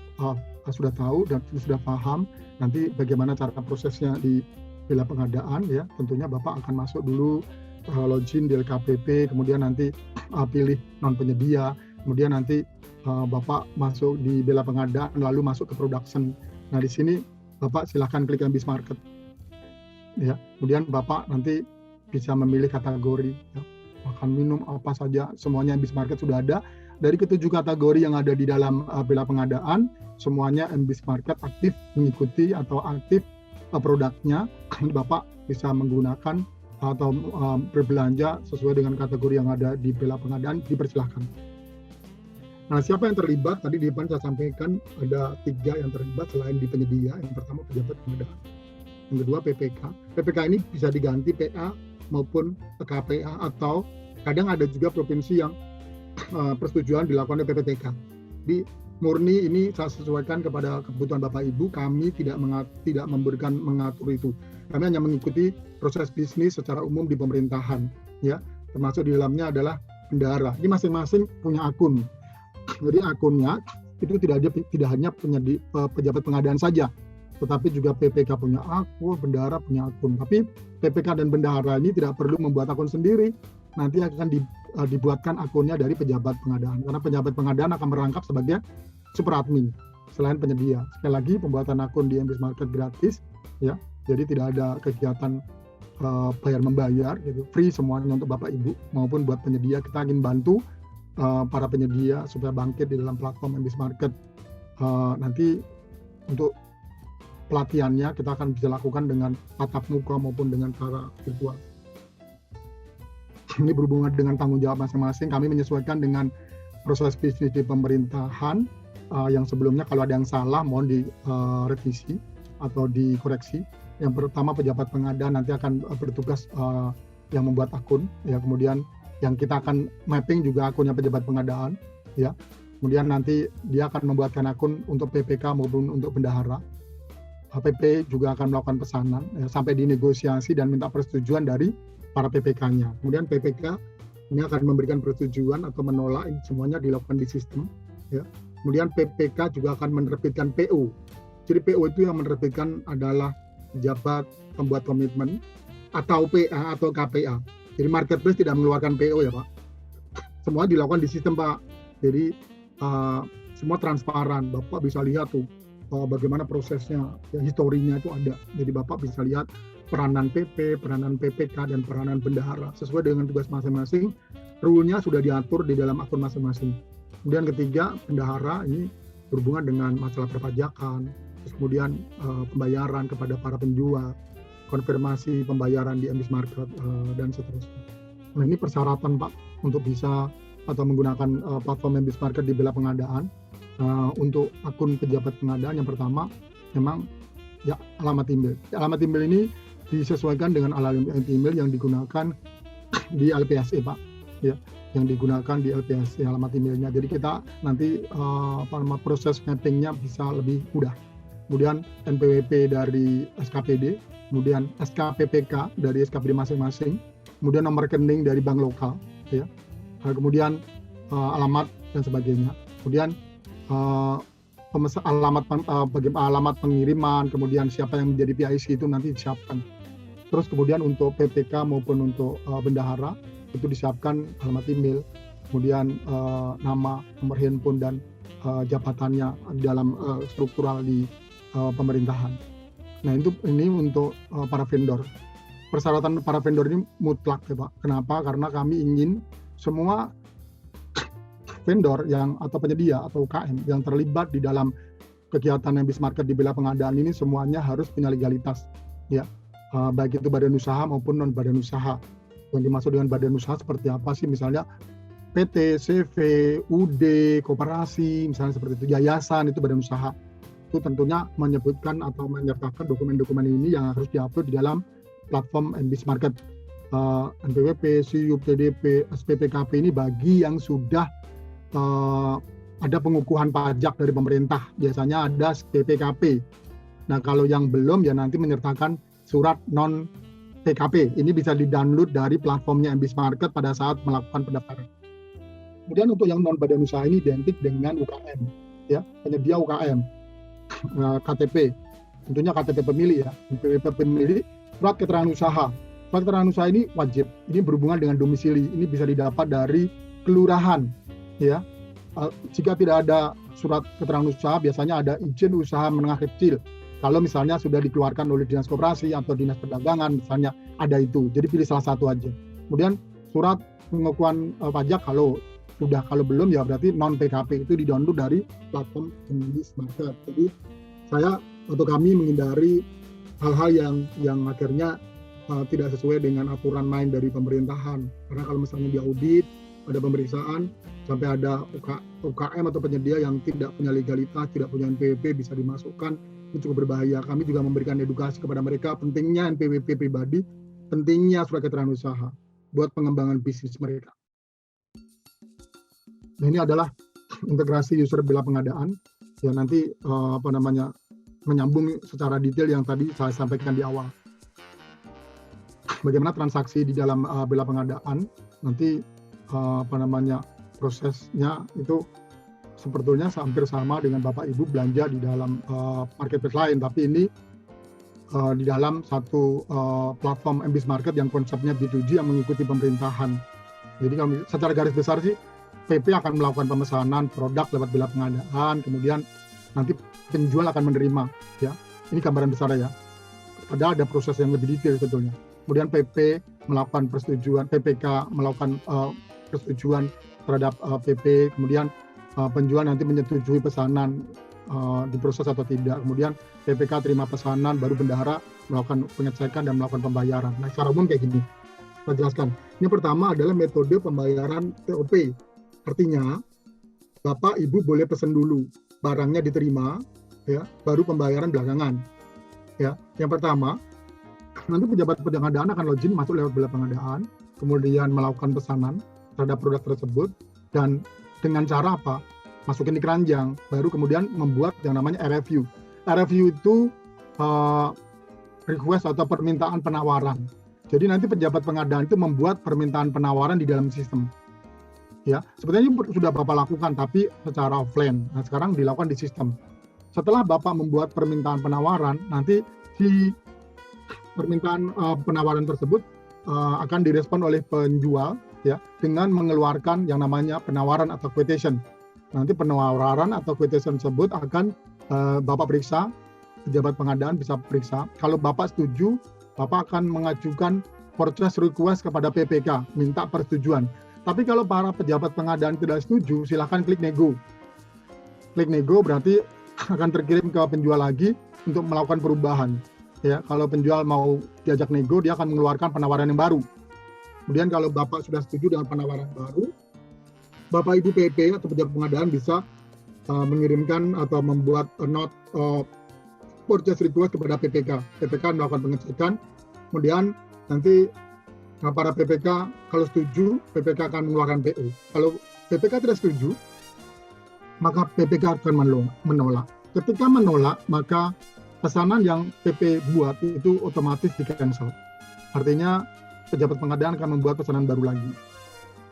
tahu dan sudah paham nanti bagaimana cara prosesnya di bela pengadaan, ya. Tentunya Bapak akan masuk dulu login di LKPP, kemudian nanti pilih non penyedia, kemudian nanti Bapak masuk di bela pengadaan, lalu masuk ke production. Nah di sini Bapak silakan klik Ambis Market, ya. Kemudian Bapak nanti bisa memilih kategori, ya. Makan minum apa saja semuanya Ambis Market sudah ada. Dari ketujuh kategori yang ada di dalam bela pengadaan, semuanya Ambis Market aktif mengikuti atau aktif produknya. Bapak bisa menggunakan atau berbelanja sesuai dengan kategori yang ada di bela pengadaan, dipersilahkan. Nah, siapa yang terlibat? Tadi di depan saya sampaikan ada 3 yang terlibat selain di penyedia. Yang pertama pejabat pengadaan, yang kedua PPK. PPK ini bisa diganti PA maupun KPA, atau kadang ada juga provinsi yang persetujuan dilakukan oleh PPTK. Di murni ini saya sesuaikan kepada kebutuhan Bapak Ibu. Kami tidak memberikan mengatur itu. Kami hanya mengikuti proses bisnis secara umum di pemerintahan, ya. Termasuk di dalamnya adalah bendahara. Ini masing-masing punya akun. Jadi akunnya itu tidak hanya pejabat pengadaan saja, tetapi juga PPK punya akun, bendahara punya akun. Tapi PPK dan bendahara ini tidak perlu membuat akun sendiri. Nanti akan dibuatkan akunnya dari pejabat pengadaan, karena pejabat pengadaan akan merangkap sebagai super admin selain penyedia. Sekali lagi, pembuatan akun di Ambis Market gratis, ya. Jadi tidak ada kegiatan bayar membayar, gitu. Free semuanya untuk Bapak Ibu maupun buat penyedia. Kita ingin bantu para penyedia supaya bangkit di dalam platform Ambis Market. Nanti untuk pelatihannya kita akan bisa lakukan dengan tatap muka maupun dengan cara virtual. Ini berhubungan dengan tanggung jawab masing-masing. Kami menyesuaikan dengan proses bisnis di pemerintahan yang sebelumnya. Kalau ada yang salah mohon direvisi atau dikoreksi. Yang pertama pejabat pengadaan nanti akan bertugas yang membuat akun, ya. Kemudian yang kita akan mapping juga akunnya pejabat pengadaan, ya. Kemudian nanti dia akan membuatkan akun untuk PPK maupun untuk bendahara. HPP juga akan melakukan pesanan, ya, sampai dinegosiasi dan minta persetujuan dari para PPK-nya. Kemudian PPK ini akan memberikan persetujuan atau menolak, ini semuanya dilakukan di sistem, ya. Kemudian PPK juga akan menerbitkan PO. Jadi PO itu yang menerbitkan adalah pejabat pembuat komitmen atau PA atau KPA. Jadi marketplace tidak mengeluarkan PO, ya Pak. Semua dilakukan di sistem, Pak. Jadi semua transparan. Bapak bisa lihat tuh bagaimana prosesnya, ya, historinya itu ada. Jadi Bapak bisa lihat peranan PP, peranan PPK, dan peranan bendahara sesuai dengan tugas masing-masing. Rule-nya sudah diatur di dalam akun masing-masing. Kemudian ketiga, bendahara ini berhubungan dengan masalah perpajakan, terus kemudian pembayaran kepada para penjual, konfirmasi pembayaran di Ambis Market, dan seterusnya. Nah, ini persyaratan Pak untuk bisa atau menggunakan platform Ambis Market di bela pengadaan. Untuk akun pejabat pengadaan yang pertama memang ya alamat email. Alamat email ini disesuaikan dengan alamat email yang digunakan di LPSE, Pak, ya, yang digunakan di LPSE alamat emailnya. Jadi kita nanti proses mappingnya bisa lebih mudah. Kemudian NPWP dari SKPD, kemudian SKPPK dari SKPD masing-masing, kemudian nomor rekening dari bank lokal, ya, kemudian alamat dan sebagainya, kemudian alamat pengiriman, kemudian siapa yang menjadi PIC itu nanti disiapkan. Terus kemudian untuk PPK maupun untuk bendahara itu disiapkan alamat email, kemudian nama, nomor handphone dan jabatannya dalam struktural di pemerintahan. Nah ini untuk para vendor. Persyaratan para vendor ini mutlak ya Pak. Kenapa? Karena kami ingin semua vendor yang atau penyedia atau UKM yang terlibat di dalam kegiatan MBIS Market di Bela Pengadaan ini semuanya harus punya legalitas, ya, baik itu badan usaha maupun non badan usaha. Yang dimaksud dengan badan usaha seperti apa sih? Misalnya PT, CV, UD, koperasi, misalnya seperti itu, yayasan itu badan usaha. Itu tentunya menyebutkan atau menyertakan dokumen-dokumen ini yang harus diupload di dalam platform MBIS Market. NPWP, SIUP, TDP, SPPKP ini bagi yang sudah ada pengukuhan pajak dari pemerintah, biasanya ada PPKP. Nah kalau yang belum ya nanti menyertakan surat non PKP. Ini bisa di-download dari platformnya MBIS Market pada saat melakukan pendaftaran. Kemudian untuk yang non badan usaha ini identik dengan UKM, ya, penyedia UKM, KTP, tentunya KTP pemilik ya, KTP pemilik, surat keterangan usaha. Surat keterangan usaha ini wajib, ini berhubungan dengan domisili, ini bisa didapat dari kelurahan, ya. Jika tidak ada surat keterangan usaha, biasanya ada izin usaha menengah kecil. Kalau misalnya sudah dikeluarkan oleh dinas koperasi atau dinas perdagangan, misalnya ada itu. Jadi pilih salah satu aja. Kemudian surat pengakuan pajak kalau sudah, kalau belum ya berarti non PKP itu di-download dari platform MBIS Market. Jadi saya atau kami menghindari hal-hal yang akhirnya tidak sesuai dengan aturan main dari pemerintahan. Karena kalau misalnya diaudit, ada pemeriksaan, sampai ada UKM atau penyedia yang tidak punya legalitas, tidak punya NPWP bisa dimasukkan, itu cukup berbahaya. Kami juga memberikan edukasi kepada mereka pentingnya NPWP pribadi, pentingnya surat keterangan usaha buat pengembangan bisnis mereka. Nah ini adalah integrasi user Bela Pengadaan, ya nanti menyambung secara detail yang tadi saya sampaikan di awal. Bagaimana transaksi di dalam Bela Pengadaan, nanti prosesnya itu sebetulnya hampir sama dengan Bapak Ibu belanja di dalam marketplace lain, tapi ini di dalam satu platform MBIS Market yang konsepnya B2G yang mengikuti pemerintahan. Jadi kami secara garis besar sih PP akan melakukan pemesanan produk lewat Bela Pengadaan, kemudian nanti penjual akan menerima, ya. Ini gambaran besar ya. Ada proses yang lebih detail sebetulnya. Kemudian PP melakukan persetujuan, PPK melakukan persetujuan terhadap PP, kemudian penjual nanti menyetujui pesanan diproses atau tidak, kemudian PPK terima pesanan, baru bendahara melakukan pengecekan dan melakukan pembayaran. Nah secara umum kayak gini, saya jelaskan. Ini pertama adalah metode pembayaran TOP, artinya Bapak Ibu boleh pesan dulu, barangnya diterima, ya, baru pembayaran belakangan. Ya, yang pertama, nanti pejabat pengadaan akan login masuk lewat Bela Pengadaan, kemudian melakukan pesanan terhadap produk tersebut, dan dengan cara apa? Masukin di keranjang, baru kemudian membuat yang namanya RFU. RFU itu request atau permintaan penawaran. Jadi nanti pejabat pengadaan itu membuat permintaan penawaran di dalam sistem. Ya, sebenarnya sudah Bapak lakukan tapi secara offline. Nah, sekarang dilakukan di sistem. Setelah Bapak membuat permintaan penawaran, nanti si permintaan penawaran tersebut akan direspon oleh penjual, ya, dengan mengeluarkan yang namanya penawaran atau quotation. Nanti penawaran atau quotation tersebut akan Bapak periksa, pejabat pengadaan bisa periksa. Kalau Bapak setuju, Bapak akan mengajukan purchase request kepada PPK, minta persetujuan. Tapi kalau para pejabat pengadaan tidak setuju, silahkan klik nego. Klik nego berarti akan terkirim ke penjual lagi untuk melakukan perubahan. Ya, kalau penjual mau diajak nego, dia akan mengeluarkan penawaran yang baru. Kemudian kalau Bapak sudah setuju dengan penawaran baru, Bapak Ibu PP atau pejabat pengadaan bisa mengirimkan atau membuat note purchase request kepada PPK. PPK melakukan pengecekan, kemudian nanti para PPK kalau setuju, PPK akan mengeluarkan PO. Kalau PPK tidak setuju, maka PPK akan menolak. Ketika menolak, maka pesanan yang PP buat itu otomatis di cancel. Artinya pejabat pengadaan akan membuat pesanan baru lagi.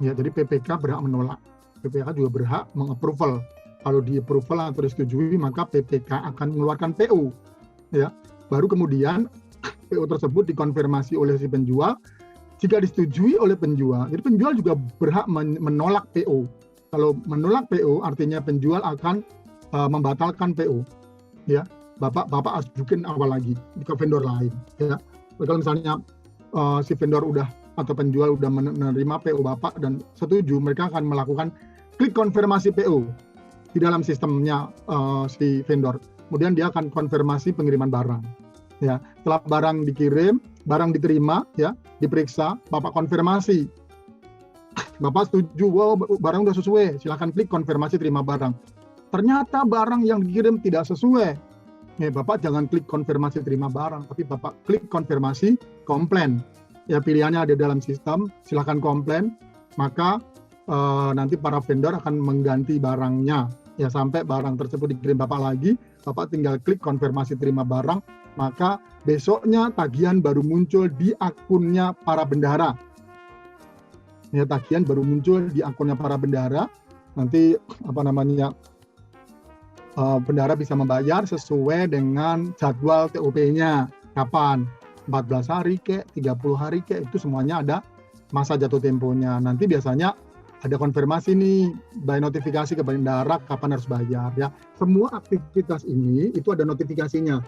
Ya, jadi PPK berhak menolak. PPK juga berhak mengapproval. Kalau di-approval atau disetujui, maka PPK akan mengeluarkan PO. Ya, baru kemudian PO tersebut dikonfirmasi oleh si penjual. Jika disetujui oleh penjual, jadi penjual juga berhak menolak PO. Kalau menolak PO, artinya penjual akan membatalkan PO. Ya, Bapak harus bikin awal lagi ke vendor lain. Ya, kalau misalnya si vendor udah atau penjual udah menerima PO Bapak dan setuju, mereka akan melakukan klik konfirmasi PO di dalam sistemnya si vendor. Kemudian dia akan konfirmasi pengiriman barang. Ya, setelah barang dikirim, barang diterima, ya, diperiksa, Bapak konfirmasi. Bapak setuju, wow, barang udah sesuai, silakan klik konfirmasi terima barang. Ternyata barang yang dikirim tidak sesuai. Ya, Bapak jangan klik konfirmasi terima barang, tapi Bapak klik konfirmasi komplain. Ya, pilihannya ada dalam sistem, silakan komplain, maka nanti para vendor akan mengganti barangnya. Ya, sampai barang tersebut dikirim Bapak lagi, Bapak tinggal klik konfirmasi terima barang, maka besoknya tagihan baru muncul di akunnya para bendahara. Ya, tagihan baru muncul di akunnya para bendahara. Nanti bendahara bisa membayar sesuai dengan jadwal TOP-nya. Kapan? 14 hari kek, 30 hari kek, itu semuanya ada masa jatuh temponya. Nanti biasanya ada konfirmasi nih, by notifikasi ke bendahara kapan harus bayar. Ya, semua aktivitas ini itu ada notifikasinya.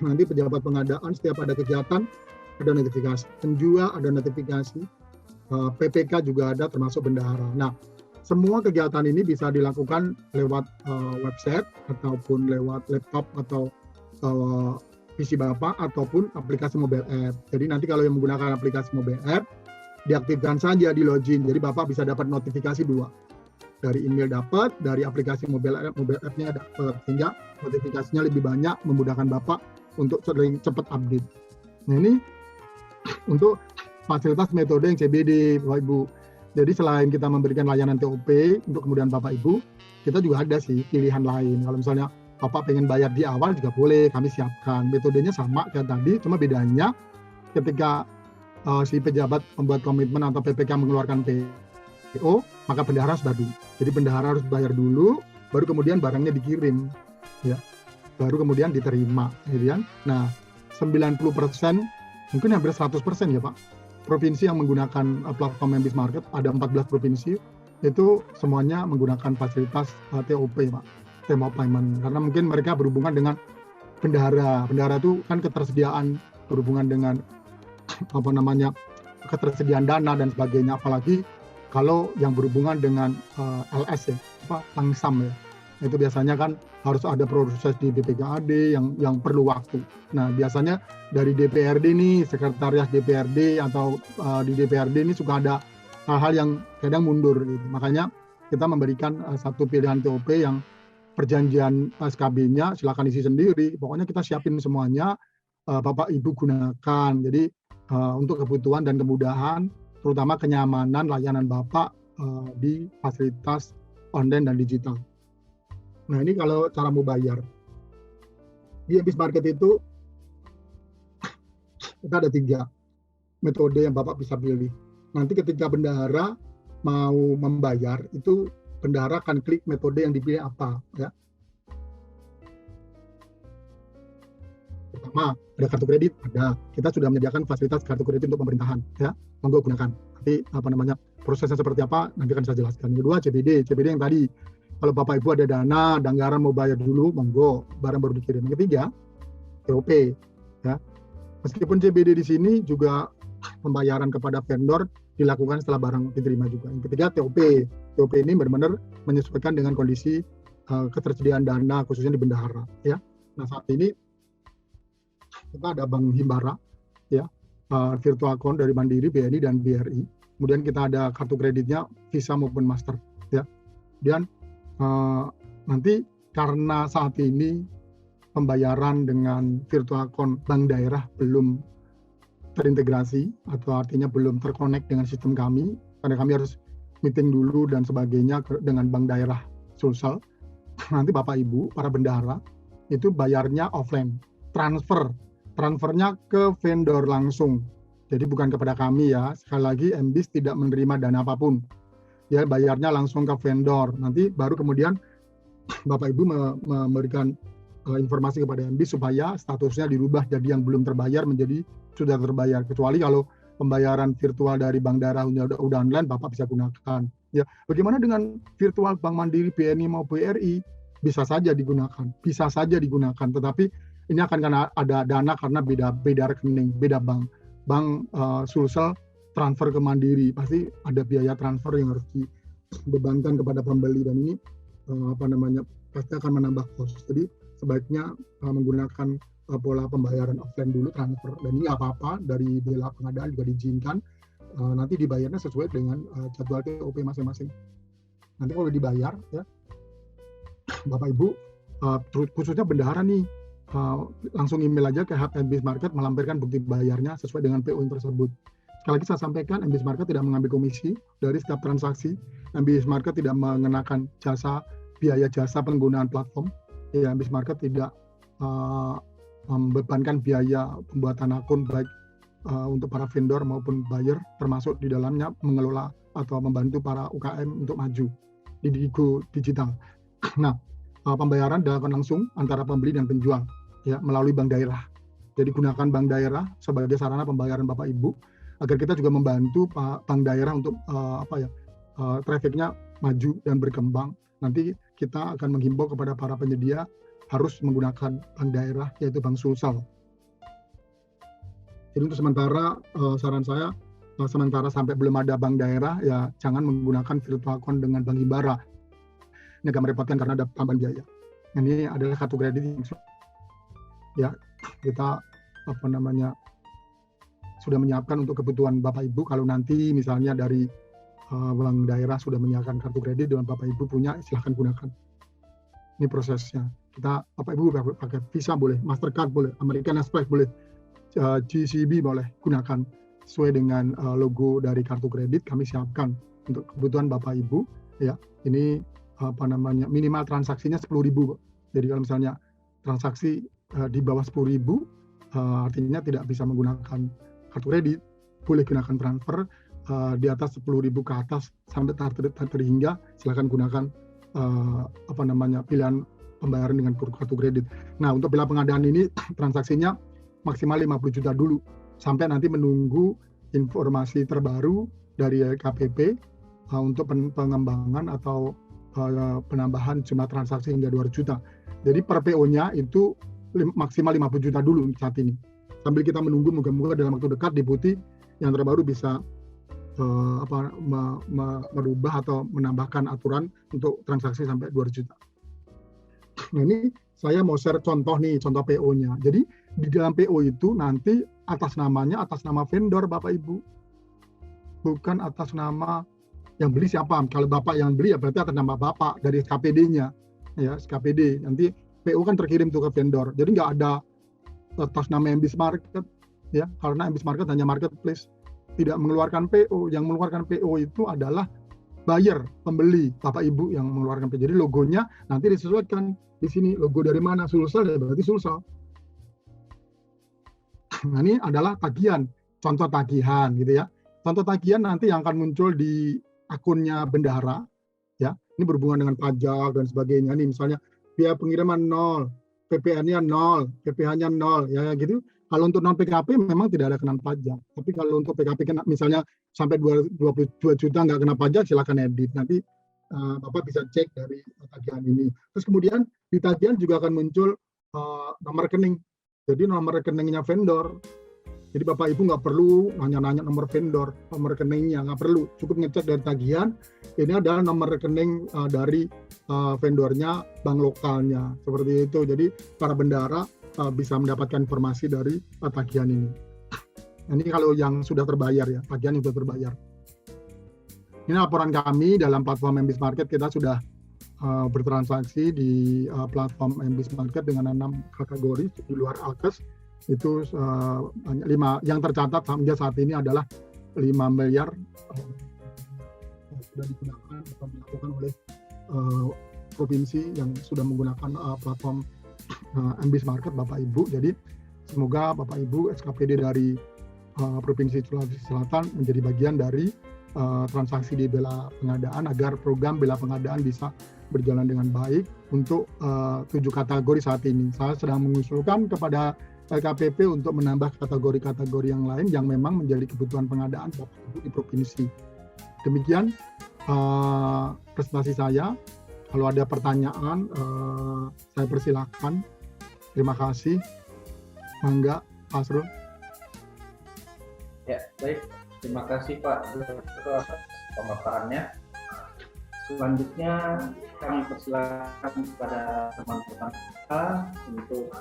Nanti pejabat pengadaan setiap ada kegiatan ada notifikasi. Penjual ada notifikasi. PPK juga ada termasuk bendahara. Nah, semua kegiatan ini bisa dilakukan lewat website ataupun lewat laptop atau PC Bapak ataupun aplikasi mobile app. Jadi nanti kalau yang menggunakan aplikasi mobile app, diaktifkan saja di login. Jadi Bapak bisa dapat notifikasi 2. Dari email dapat, dari aplikasi mobile app-nya dapat. Sehingga notifikasinya lebih banyak, memudahkan Bapak untuk sering cepat update. Nah, ini untuk fasilitas metode yang CBD, Bapak Ibu. Jadi selain kita memberikan layanan TOP untuk kemudian Bapak Ibu, kita juga ada sih pilihan lain. Kalau misalnya Bapak pengen bayar di awal juga boleh, kami siapkan. Metodenya sama kayak tadi, cuma bedanya ketika si pejabat membuat komitmen atau PPK mengeluarkan PO, maka bendahara harus bayar. Jadi bendahara harus bayar dulu, baru kemudian barangnya dikirim, ya, baru kemudian diterima, gitu kan. Nah, 90%, mungkin hampir 100% ya Pak, provinsi yang menggunakan platform Membis Market, ada 14 provinsi, itu semuanya menggunakan fasilitas TOP Pak, Term of Payment, karena mungkin mereka berhubungan dengan bendahara. Bendahara itu kan ketersediaan berhubungan dengan ketersediaan dana dan sebagainya, apalagi kalau yang berhubungan dengan LS ya, langsam ya, itu biasanya kan harus ada proses di BPKAD yang perlu waktu. Nah, biasanya dari DPRD nih, sekretaris DPRD atau di DPRD ini suka ada hal-hal yang kadang mundur gitu. Makanya kita memberikan satu pilihan TOP yang perjanjian SKB-nya silakan isi sendiri. Pokoknya kita siapin semuanya, Bapak Ibu gunakan. Jadi untuk kebutuhan dan kemudahan, terutama kenyamanan layanan Bapak di fasilitas online dan digital. Nah, ini kalau cara mau bayar. Di Membis Market itu kita ada 3 metode yang Bapak bisa pilih. Nanti ketika bendahara mau membayar, itu bendahara akan klik metode yang dipilih apa, ya. Pertama, ada kartu kredit, ada. Kita sudah menyediakan fasilitas kartu kredit untuk pemerintahan, ya. Monggo gunakan. Tapi prosesnya seperti apa nanti akan saya jelaskan. Yang kedua, CBD yang tadi. Kalau Bapak Ibu ada dana, anggaran mau bayar dulu, monggo, barang baru dikirim. Yang ketiga, TOP, ya. Meskipun CBD di sini juga pembayaran kepada vendor dilakukan setelah barang diterima juga. Yang ketiga, TOP. TOP ini benar-benar menyesuaikan dengan kondisi ketersediaan dana khususnya di bendahara, ya. Nah, saat ini kita ada Bank Himbara, ya, virtual account dari Mandiri, BNI dan BRI. Kemudian kita ada kartu kreditnya Visa maupun Master, ya. Dan nanti karena saat ini pembayaran dengan virtual account bank daerah belum terintegrasi atau artinya belum terkonek dengan sistem kami, karena kami harus meeting dulu dan sebagainya dengan bank daerah Sulsel. Nanti Bapak Ibu para bendahara itu bayarnya offline, transfernya ke vendor langsung, Jadi bukan kepada kami ya. Sekali lagi MBIS tidak menerima dana apapun. Ya, bayarnya langsung ke vendor. Nanti baru kemudian Bapak Ibu memberikan informasi kepada MBIS supaya statusnya dirubah jadi yang belum terbayar menjadi sudah terbayar. Kecuali kalau pembayaran virtual dari Bank Daerah udah online, Bapak bisa gunakan. Ya, bagaimana dengan virtual Bank Mandiri, BNI mau BRI? Bisa saja digunakan, tetapi ini akan karena ada dana karena beda rekening, beda bank. Bank Sulsel transfer ke Mandiri, pasti ada biaya transfer yang harus dibebankan kepada pembeli, dan ini pasti akan menambah cost. Jadi sebaiknya menggunakan pola pembayaran offline dulu, transfer, dan ini nggak apa-apa, dari bela pengadaan juga diizinkan. Nanti dibayarnya sesuai dengan jadwal TOP masing-masing. Nanti kalau dibayar ya Bapak Ibu, khususnya bendahara nih, langsung email aja ke hub MBIS Market melampirkan bukti bayarnya sesuai dengan PO tersebut. Sekali lagi saya sampaikan, MBIS Market tidak mengambil komisi dari setiap transaksi. MBIS Market tidak mengenakan biaya jasa penggunaan platform. Ya, MBIS Market tidak membebankan biaya pembuatan akun baik untuk para vendor maupun buyer, termasuk di dalamnya mengelola atau membantu para UKM untuk maju di Go Digital. Nah, pembayaran dilakukan langsung antara pembeli dan penjual ya melalui bank daerah. Jadi gunakan bank daerah sebagai sarana pembayaran Bapak Ibu agar kita juga membantu bank daerah untuk trafficnya maju dan berkembang. Nanti kita akan menghimbau kepada para penyedia harus menggunakan bank daerah, yaitu Bank Sulsel. Jadi untuk sementara saran saya, sementara sampai belum ada bank daerah, ya jangan menggunakan virtual account dengan Bank Himbara. Ini agak merepotkan karena ada tambahan biaya. Ini adalah kartu kredit yang ya kita sudah menyiapkan untuk kebutuhan Bapak Ibu. Kalau nanti misalnya dari bank daerah sudah menyiapkan kartu kredit dan Bapak Ibu punya, silahkan gunakan. Ini prosesnya. Kita Bapak Ibu pakai Visa boleh, Mastercard boleh, American Express boleh, GCB boleh, gunakan sesuai dengan logo dari kartu kredit kami siapkan untuk kebutuhan Bapak Ibu. Ya, ini minimal transaksinya 10.000. Jadi kalau misalnya transaksi di bawah 10.000, artinya tidak bisa menggunakan kartu kredit, boleh gunakan transfer. Di atas 10.000 ke atas sampai terhingga silakan gunakan pilihan pembayaran dengan kartu kredit. Nah, untuk bela pengadaan ini transaksinya maksimal 50 juta dulu sampai nanti menunggu informasi terbaru dari KPP untuk pengembangan atau penambahan jumlah transaksi hingga 200 juta. Jadi per PO-nya itu maksimal 50 juta dulu saat ini. Sambil kita menunggu, moga-moga dalam waktu dekat Deputi yang terbaru bisa merubah atau menambahkan aturan untuk transaksi sampai 200 juta. Nah, ini saya mau share contoh PO-nya. Jadi di dalam PO itu nanti atas nama vendor Bapak Ibu. Bukan atas nama yang beli siapa. Kalau Bapak yang beli ya berarti atas nama Bapak dari SKPD-nya. Ya, SKPD. Nanti PO kan terkirim tuh ke vendor. Jadi nggak ada atas nama MBIS Market ya, karena MBIS Market hanya marketplace, tidak mengeluarkan PO. Yang mengeluarkan PO itu adalah buyer, pembeli, Bapak Ibu yang mengeluarkan PO. Jadi logonya nanti disesuaikan. Di sini logo dari mana? Sulsel, ya berarti Sulsel. Nah, ini adalah tagihan, contoh tagihan gitu ya. Contoh tagihan nanti yang akan muncul di akunnya bendahara ya. Ini berhubungan dengan pajak dan sebagainya. Ini misalnya biaya pengiriman 0, PPN-nya 0, PPh-nya 0 ya gitu. Kalau untuk non PKP memang tidak ada kenalan pajak. Tapi kalau untuk PKP kena misalnya sampai 22 juta nggak kena pajak, silakan edit. Nanti Bapak bisa cek dari tagihan ini. Terus kemudian di tagihan juga akan muncul nomor rekening. Jadi nomor rekeningnya vendor. Jadi Bapak Ibu nggak perlu nanya-nanya nomor vendor, nomor rekeningnya nggak perlu. Cukup ngecek dari tagihan. Ini adalah nomor rekening dari vendornya, bank lokalnya. Seperti itu. Jadi para bendahara bisa mendapatkan informasi dari tagihan ini. Ini kalau yang sudah terbayar ya, tagihan yang sudah terbayar. Ini laporan kami dalam platform MBIS Market. Kita sudah bertransaksi di platform MBIS Market dengan 6 kategori di luar Alkes. Itu 5 yang tercatat hingga saat ini adalah 5 miliar yang sudah digunakan atau dilakukan oleh provinsi yang sudah menggunakan platform MBIS Market, Bapak Ibu. Jadi semoga Bapak Ibu SKPD dari Provinsi Sulawesi Selatan menjadi bagian dari transaksi di bela pengadaan agar program bela pengadaan bisa berjalan dengan baik untuk 7 kategori saat ini. Saya sedang mengusulkan kepada LKPP untuk menambah kategori-kategori yang lain yang memang menjadi kebutuhan pengadaan Bapak Ibu di provinsi. Demikian presentasi saya. Kalau ada pertanyaan, saya persilahkan. Terima kasih. Mangga, Pak Asrul.
Ya, baik. Terima kasih Pak Direktur atas pemaparannya. Selanjutnya kami persilakan kepada teman-teman kita untuk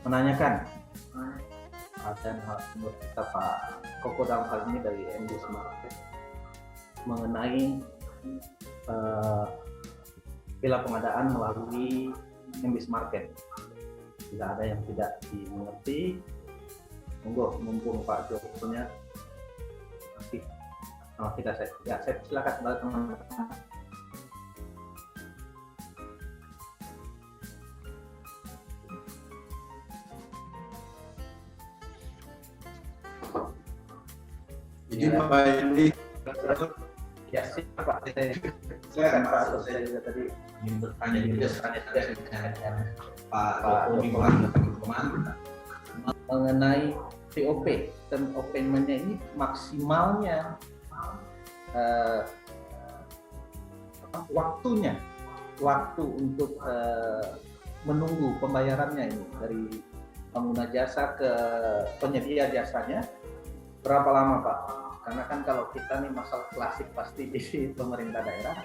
menanyakan dan menurut kita Pak Koko dalam hal ini dari MD Market mengenai bela pengadaan melalui MD Market. Bila ada yang tidak dimengerti, monggo mumpung Pak Jokonya nanti kita saya silakan kepada teman-teman.
Jadi Pak Edi,
Ya silakan Pak. Silakan Pak. Saya juga tadi
ingin bertanya juga dengan Pak
Koko
teman-teman
mengenai TOP term of payment-nya ini maksimalnya waktu untuk menunggu pembayarannya ini dari pengguna jasa ke penyedia jasanya berapa lama Pak? Karena kan kalau kita nih masalah klasik pasti di pemerintah daerah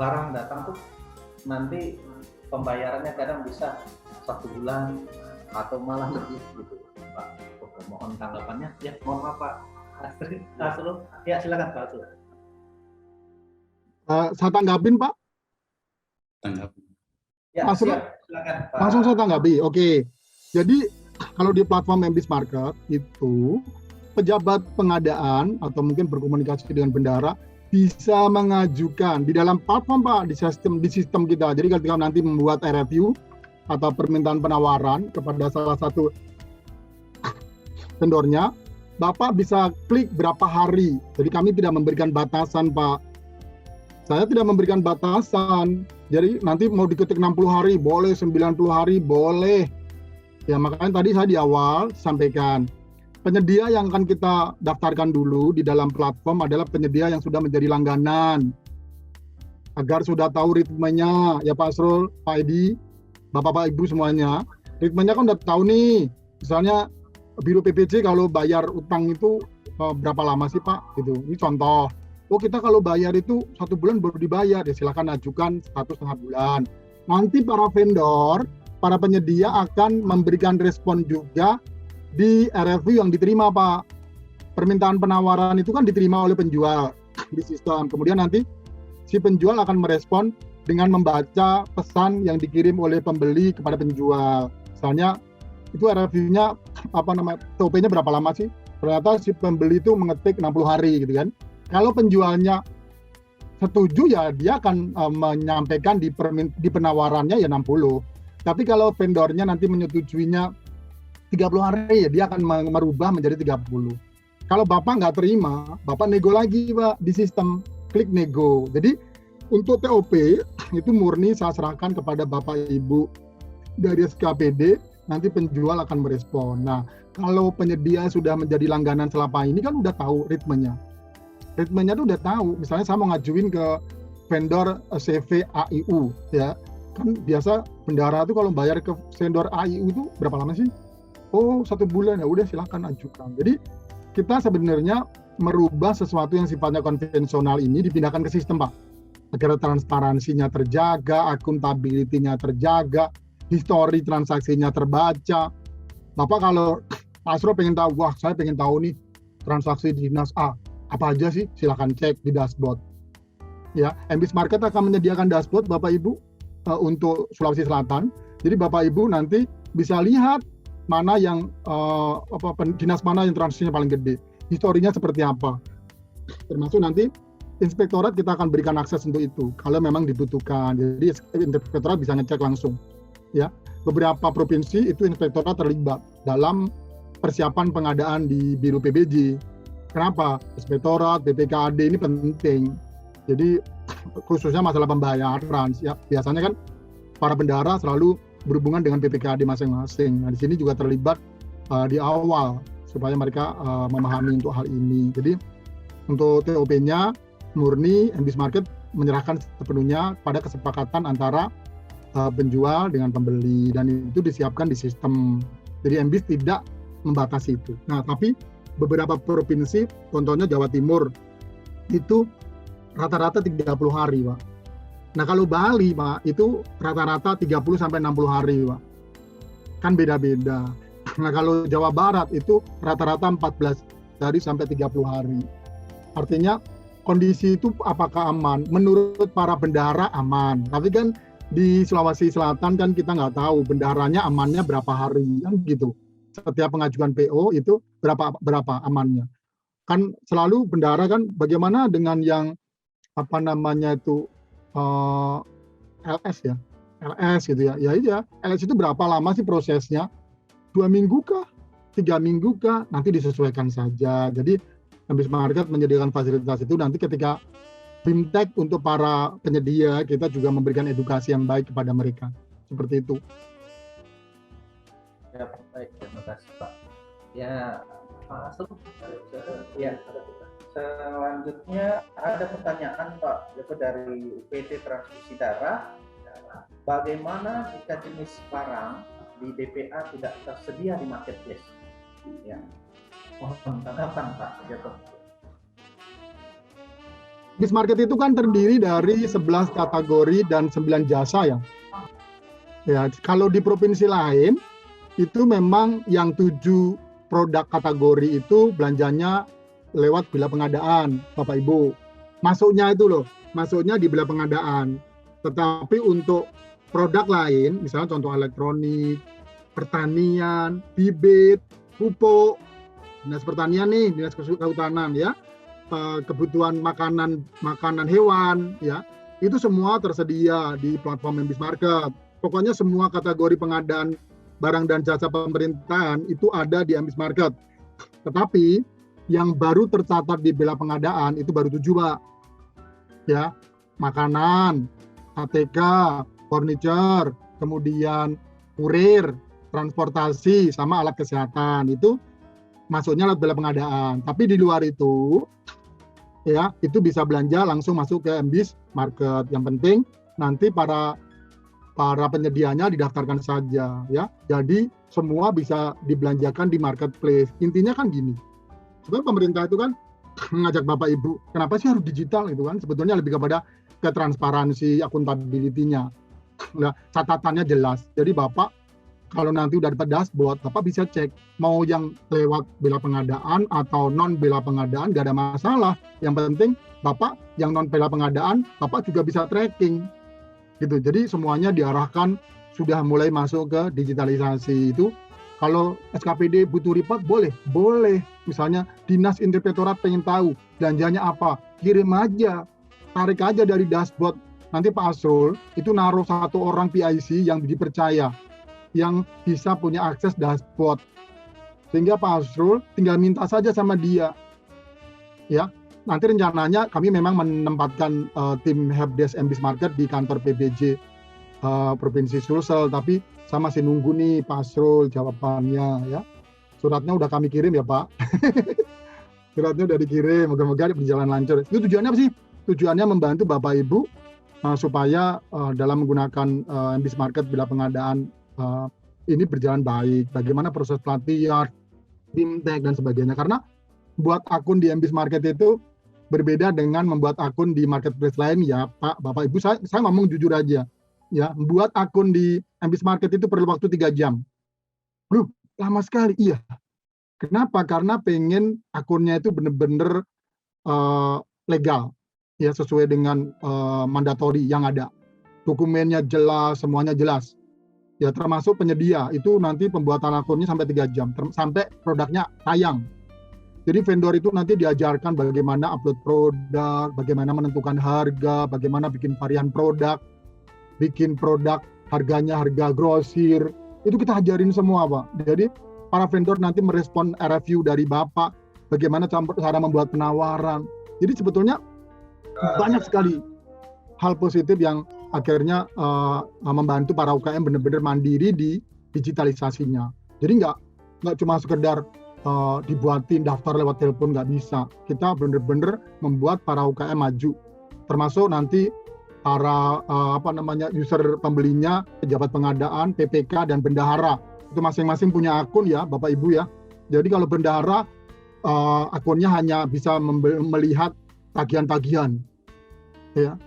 barang datang tuh nanti pembayarannya kadang bisa 1 bulan atau malah lebih gitu Pak. Mohon tanggapannya. Ya mohon maaf Pak Asrul. Ya silakan Pak Asrul.
Saya tanggapin Pak.
tanggapan.
Ya
Asrul.
silakan Pak.
Langsung saya tanggapi. Oke. Jadi kalau di platform MBIS Market itu pejabat pengadaan atau mungkin berkomunikasi dengan bendahara bisa mengajukan di dalam platform Pak, di sistem kita. Jadi ketika nanti membuat review atau permintaan penawaran kepada salah satu vendornya, Bapak bisa klik berapa hari. Jadi kami tidak memberikan batasan Pak. Saya tidak memberikan batasan. Jadi nanti mau diketik 60 hari boleh, 90 hari boleh. Ya makanya tadi saya di awal sampaikan, penyedia yang akan kita daftarkan dulu di dalam platform adalah penyedia yang sudah menjadi langganan. Agar sudah tahu ritmenya, ya Pak Asrul, Pak Edi, Bapak-Bapak Ibu semuanya. Ritmenya kan udah tahu nih, misalnya Biro PPC kalau bayar utang itu berapa lama sih Pak? Gitu. Ini contoh. Oh kita kalau bayar itu 1 bulan baru dibayar, ya silakan ajukan 1,5 bulan. Nanti para vendor, para penyedia akan memberikan respon juga di RFQ yang diterima Pak. Permintaan penawaran itu kan diterima oleh penjual di sistem. Kemudian nanti si penjual akan merespon dengan membaca pesan yang dikirim oleh pembeli kepada penjual. Misalnya itu RFQ-nya TOP-nya berapa lama sih? Ternyata si pembeli itu mengetik 60 hari gitu kan. Kalau penjualnya setuju ya dia akan menyampaikan di penawarannya ya 60. Tapi kalau vendornya nanti menyetujuinya 30 hari ya dia akan merubah menjadi 30. Kalau Bapak nggak terima, Bapak nego lagi Pak di sistem, klik nego. Jadi untuk TOP itu murni saya serahkan kepada Bapak Ibu dari SKPD, nanti penjual akan merespon. Nah kalau penyedia sudah menjadi langganan selama ini kan udah tahu ritmenya. Ritmenya tuh udah tahu, misalnya saya mau ngajuin ke vendor CV AIU ya. Kan biasa bendahara itu kalau bayar ke vendor AIU itu berapa lama sih? Oh 1 bulan, ya udah silakan ajukan. Jadi kita sebenarnya merubah sesuatu yang sifatnya konvensional ini dipindahkan ke sistem Pak, agar transparansinya terjaga, akuntabilitinya terjaga, histori transaksinya terbaca. Bapak kalau Pak Asro pengen tahu, wah saya pengen tahu nih transaksi di dinas A apa aja sih, silakan cek di dashboard. Ya, MBIS Market akan menyediakan dashboard Bapak Ibu untuk Sulawesi Selatan. Jadi Bapak Ibu nanti bisa lihat mana yang dinas mana yang transaksinya paling gede, historinya seperti apa. Termasuk nanti inspektorat kita akan berikan akses untuk itu kalau memang dibutuhkan. Jadi inspektorat bisa ngecek langsung. Ya, beberapa provinsi itu inspektorat terlibat dalam persiapan pengadaan di Biro PBJ. Kenapa? Inspektorat, BPKAD ini penting. Jadi khususnya masalah pembayaran. Ya, biasanya kan para bendahara selalu berhubungan dengan BPKAD masing-masing. Nah, di sini juga terlibat di awal supaya mereka memahami untuk hal ini. Jadi untuk TOP-nya murni MBIS Market menyerahkan sepenuhnya pada kesepakatan antara penjual dengan pembeli, dan itu disiapkan di sistem. Jadi MBIS tidak membatasi itu. Nah, tapi beberapa provinsi, contohnya Jawa Timur, itu rata-rata 30 hari, Pak. Nah, kalau Bali, Pak, itu rata-rata 30-60 hari, Pak. Kan beda-beda. Nah, kalau Jawa Barat itu rata-rata 14 hari sampai 30 hari. Artinya kondisi itu apakah aman? Menurut para bendahara aman. Tapi kan di Sulawesi Selatan kan kita nggak tahu bendaharanya amannya berapa hari, kan gitu. Setiap pengajuan PO itu berapa amannya. Kan selalu bendahara kan bagaimana dengan yang apa namanya itu LS ya. LS gitu ya. Ya iya, LS itu berapa lama sih prosesnya? 2 minggu kah? 3 minggu kah? Nanti disesuaikan saja. Jadi MBIS Market menyediakan fasilitas itu, nanti ketika BIMTEK untuk para penyedia, kita juga memberikan edukasi yang baik kepada mereka. Seperti itu.
Ya, baik, terima kasih Pak. Ya, ya. Selanjutnya ada pertanyaan Pak, yaitu dari UPT Transfusi Darah. Bagaimana jika jenis barang di DPA tidak tersedia di marketplace? Ya, mohon tanggapan Pak.
MBIS Market itu kan terdiri dari 11 kategori dan 9 jasa ya. Ya, kalau di provinsi lain itu memang yang 7 produk kategori itu belanjanya lewat bila pengadaan, Bapak Ibu. Masuknya itu loh, masuknya di bila pengadaan. Tetapi untuk produk lain, misalnya contoh elektronik, pertanian, bibit, pupuk, dinas pertanian nih, dinas kehutanan ya, kebutuhan makanan hewan ya, itu semua tersedia di platform MBIS Market. Pokoknya semua kategori pengadaan barang dan jasa pemerintahan itu ada di MBIS Market. Tetapi yang baru tercatat di bila pengadaan itu baru 7, Pak. Ya, makanan, ATK, furniture, kemudian kurir, transportasi, sama alat kesehatan. Itu masuknya lewat bila pengadaan. Tapi di luar itu, ya, itu bisa belanja langsung masuk ke MBIS Market. Yang penting nanti para penyedianya didaftarkan saja ya. Jadi semua bisa dibelanjakan di marketplace. Intinya kan gini. Sebenarnya pemerintah itu kan mengajak Bapak Ibu, kenapa sih harus digital itu kan? Sebetulnya lebih kepada ketransparansi, akuntability-nya. Nah, catatannya jelas. Jadi Bapak kalau nanti udah dapat dashboard, Bapak bisa cek mau yang lewat bila pengadaan atau non bila pengadaan, nggak ada masalah. Yang penting Bapak yang non bila pengadaan, Bapak juga bisa tracking. Gitu. Jadi semuanya diarahkan sudah mulai masuk ke digitalisasi itu. Kalau SKPD butuh report boleh. Misalnya dinas inspektorat pengen tahu belanjanya apa, kirim aja, tarik aja dari dashboard. Nanti Pak Asrul itu naruh 1 orang PIC yang dipercaya, yang bisa punya akses dashboard. Sehingga Pak Asrul tinggal minta saja sama dia. Ya. Nanti rencananya kami memang menempatkan tim helpdesk MBIS Market di kantor PBJ Provinsi Sulsel, tapi saya masih nunggu nih Pak Asrul jawabannya ya. Suratnya udah kami kirim ya Pak. Suratnya udah dikirim, moga-moga berjalan lancar. Itu tujuannya apa sih? Tujuannya membantu Bapak Ibu supaya dalam menggunakan MBIS Market bila pengadaan ini berjalan baik. Bagaimana proses pelatihan, BIMTEK dan sebagainya. Karena buat akun di MBIS Market itu berbeda dengan membuat akun di marketplace lain ya Pak, Bapak Ibu. Saya ngomong jujur aja ya, membuat akun di MBIS Market itu perlu waktu 3 jam. Loh, lama sekali. Iya. Kenapa? Karena pengen akunnya itu benar-benar legal ya, sesuai dengan mandatori yang ada. Dokumennya jelas, semuanya jelas. Ya, termasuk penyedia itu nanti pembuatan akunnya sampai 3 jam sampai produknya tayang. Jadi vendor itu nanti diajarkan bagaimana upload produk, bagaimana menentukan harga, bagaimana bikin varian produk, bikin produk harganya harga grosir, itu kita ajarin semua Pak. Jadi para vendor nanti merespon review dari Bapak, bagaimana cara membuat penawaran. Jadi sebetulnya banyak sekali hal positif yang akhirnya membantu para UKM benar-benar mandiri di digitalisasinya. Jadi nggak cuma sekedar dibuatin daftar lewat telepon, nggak bisa. Kita benar-benar membuat para UKM maju, termasuk nanti para user pembelinya, pejabat pengadaan, PPK dan bendahara. Itu masing-masing punya akun ya, Bapak Ibu ya. Jadi kalau bendahara akunnya hanya bisa melihat tagihan-tagihan, ya,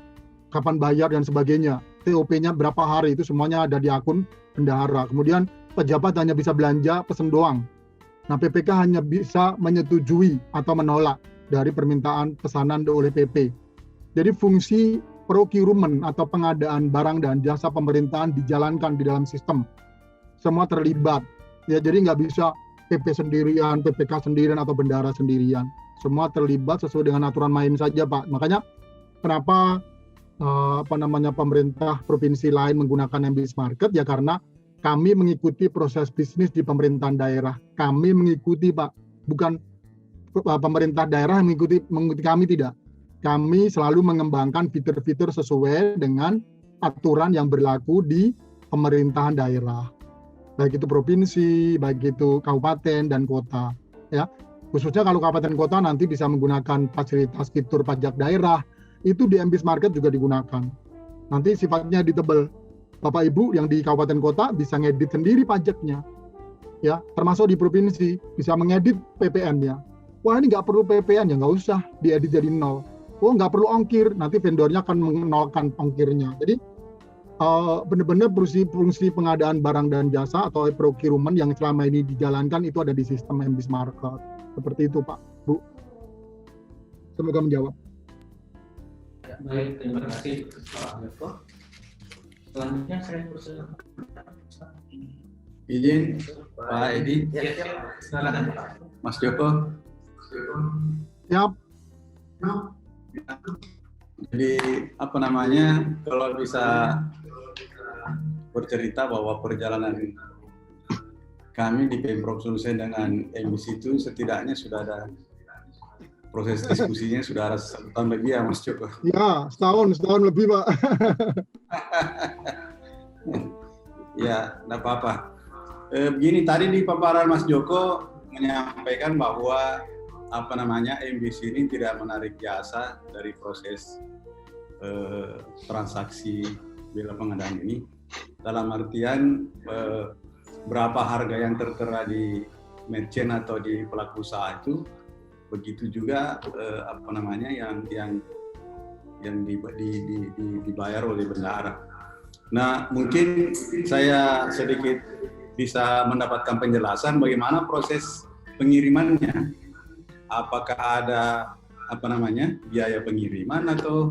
kapan bayar dan sebagainya. TOP-nya berapa hari, itu semuanya ada di akun bendahara. Kemudian pejabat hanya bisa belanja pesen doang. Nah, PPK hanya bisa menyetujui atau menolak dari permintaan pesanan oleh PP. Jadi fungsi procurement atau pengadaan barang dan jasa pemerintahan dijalankan di dalam sistem. Semua terlibat. Ya, jadi nggak bisa PP sendirian, PPK sendirian atau bendahara sendirian. Semua terlibat sesuai dengan aturan main saja, Pak. Makanya kenapa pemerintah provinsi lain menggunakan MBIS Market, ya karena kami mengikuti proses bisnis di pemerintahan daerah. Kami mengikuti, Pak, bukan pemerintah daerah yang mengikuti kami, tidak. Kami selalu mengembangkan fitur-fitur sesuai dengan aturan yang berlaku di pemerintahan daerah, baik itu provinsi, baik itu kabupaten dan kota, ya. Khususnya kalau kabupaten kota nanti bisa menggunakan fasilitas fitur pajak daerah, itu di MBIS Market juga digunakan. Nanti sifatnya editable. Bapak Ibu yang di kabupaten kota bisa ngedit sendiri pajaknya, ya. Termasuk di provinsi bisa mengedit PPN-nya. Wah, ini nggak perlu PPN, ya nggak usah diedit jadi 0. Oh, nggak perlu ongkir, nanti vendornya akan menolkan ongkirnya. Jadi benar-benar fungsi pengadaan barang dan jasa atau procurement yang selama ini dijalankan itu ada di sistem MBIS Market. Seperti itu, Pak, Bu. Semoga menjawab.
Ya, baik, terima kasih Pak Joko. Selanjutnya saya persilakan.
Izin Pak Edi,
Ya, silakan Pak.
Mas Joko.
Siap.
Jadi kalau bisa bercerita bahwa perjalanan kami di Pemprov Sulsel dengan MBIS itu setidaknya sudah ada proses diskusinya sudah ada 1 tahun lebih ya, Mas Joko.
Ya, setahun lebih, Pak.
Ya, tidak apa-apa. Begini, tadi di paparan Mas Joko menyampaikan bahwa MBIS ini tidak menarik jasa dari proses transaksi bila pengadaan ini. Dalam artian berapa harga yang tertera di merchant atau di pelaku usaha itu, begitu juga yang dibayar oleh bendahara. Nah, mungkin saya sedikit bisa mendapatkan penjelasan bagaimana proses pengirimannya. Apakah ada biaya pengiriman atau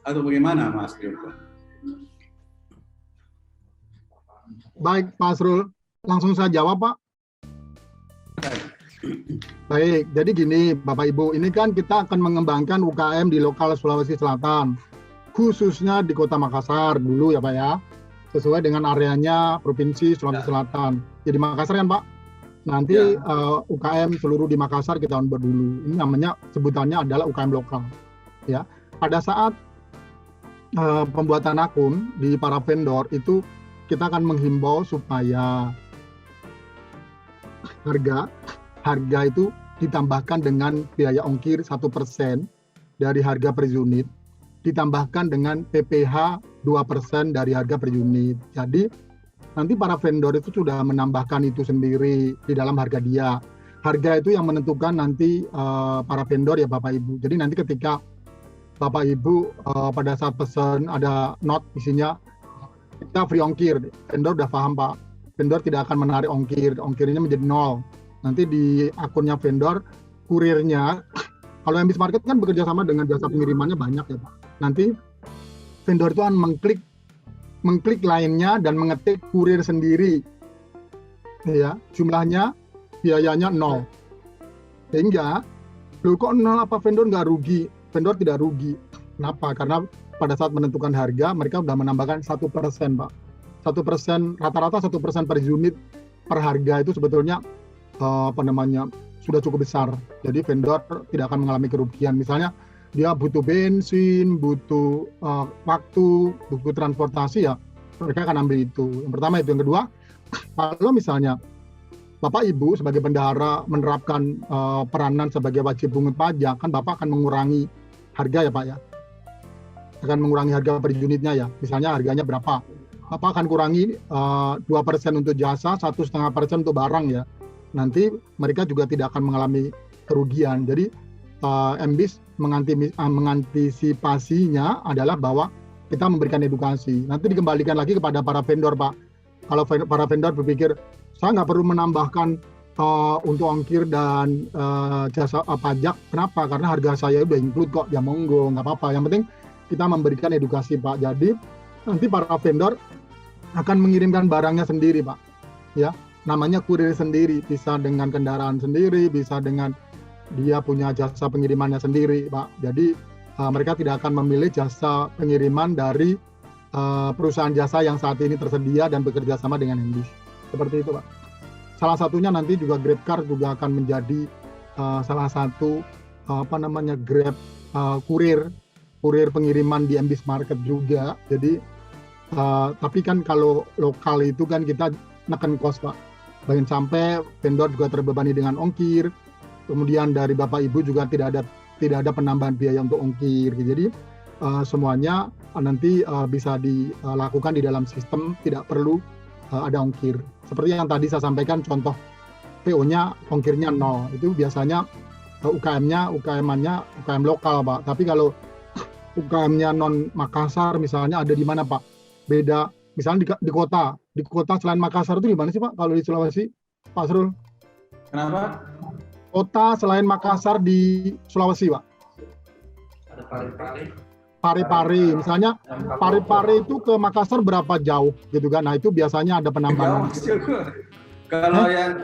bagaimana, Mas Joko?
Baik, Pak Asrul. Langsung saya jawab, Pak. Baik, jadi gini Bapak Ibu, ini kan kita akan mengembangkan UKM di lokal Sulawesi Selatan, khususnya di Kota Makassar dulu ya Pak ya, sesuai dengan areanya Provinsi Sulawesi Selatan. Jadi Makassar kan Pak, nanti UKM seluruh di Makassar kita onboard dulu. Ini namanya sebutannya adalah UKM lokal. Ya, pada saat pembuatan akun di para vendor itu kita akan menghimbau supaya harga itu ditambahkan dengan biaya ongkir 1% dari harga per unit, ditambahkan dengan PPh 2% dari harga per unit. Jadi nanti para vendor itu sudah menambahkan itu sendiri di dalam harga dia. Harga itu yang menentukan nanti para vendor ya Bapak Ibu. Jadi nanti ketika Bapak Ibu pada saat pesan ada note isinya kita free ongkir, vendor udah paham Pak. Vendor tidak akan menarik ongkirnya menjadi 0. Nanti di akunnya vendor, kurirnya, kalau MBIS Market kan bekerja sama dengan jasa pengirimannya banyak ya Pak. Nanti vendor itu akan mengklik lainnya dan mengetik kurir sendiri. Ya, jumlahnya, biayanya 0. Sehingga, loh kok 0 apa vendor nggak rugi? Vendor tidak rugi. Kenapa? Karena pada saat menentukan harga, mereka sudah menambahkan 1% Pak. 1%, rata-rata 1% per unit per harga itu sebetulnya sudah cukup besar. Jadi vendor tidak akan mengalami kerugian. Misalnya dia butuh bensin, butuh waktu, butuh transportasi, ya mereka akan ambil itu. Yang pertama itu. Yang kedua, kalau misalnya Bapak Ibu sebagai bendahara menerapkan peranan sebagai wajib pungut pajak, kan Bapak akan mengurangi harga ya Pak ya. Akan mengurangi harga per unitnya ya. Misalnya harganya berapa? Bapak akan kurangi 2% untuk jasa, 1,5% untuk barang ya. Nanti mereka juga tidak akan mengalami kerugian. Jadi MBIS mengantisipasinya adalah bahwa kita memberikan edukasi. Nanti dikembalikan lagi kepada para vendor Pak. Kalau para vendor berpikir, saya nggak perlu menambahkan untuk ongkir dan jasa pajak. Kenapa? Karena harga saya udah include kok. Ya monggo, nggak apa-apa. Yang penting kita memberikan edukasi Pak. Jadi nanti para vendor akan mengirimkan barangnya sendiri Pak. Ya, namanya kurir sendiri. Bisa dengan kendaraan sendiri, bisa dengan dia punya jasa pengirimannya sendiri Pak. Jadi mereka tidak akan memilih jasa pengiriman dari perusahaan jasa yang saat ini tersedia dan bekerja sama dengan MBIS. Seperti itu Pak. Salah satunya nanti juga GrabCar juga akan menjadi salah satu Grab kurir pengiriman di MBIS Market juga. Jadi tapi kan kalau lokal itu kan kita neken cost Pak. Bahkan sampai vendor juga terbebani dengan ongkir. Kemudian dari Bapak Ibu juga tidak ada penambahan biaya untuk ongkir. Jadi semuanya nanti bisa dilakukan di dalam sistem, tidak perlu ada ongkir. Seperti yang tadi saya sampaikan, contoh PO-nya ongkirnya 0. Itu biasanya UKM-nya UKM lokal Pak. Tapi kalau UKM-nya non Makassar misalnya ada di mana Pak? Beda. Misalnya di kota selain Makassar itu di mana sih Pak? Kalau di Sulawesi, Pak Srul?
Kenapa?
Kota selain Makassar di Sulawesi, Pak.
Ada Parepare.
Parepare, misalnya Parepare itu ke Makassar berapa jauh, gitu kan? Nah itu biasanya ada penambahan.
Kalau yang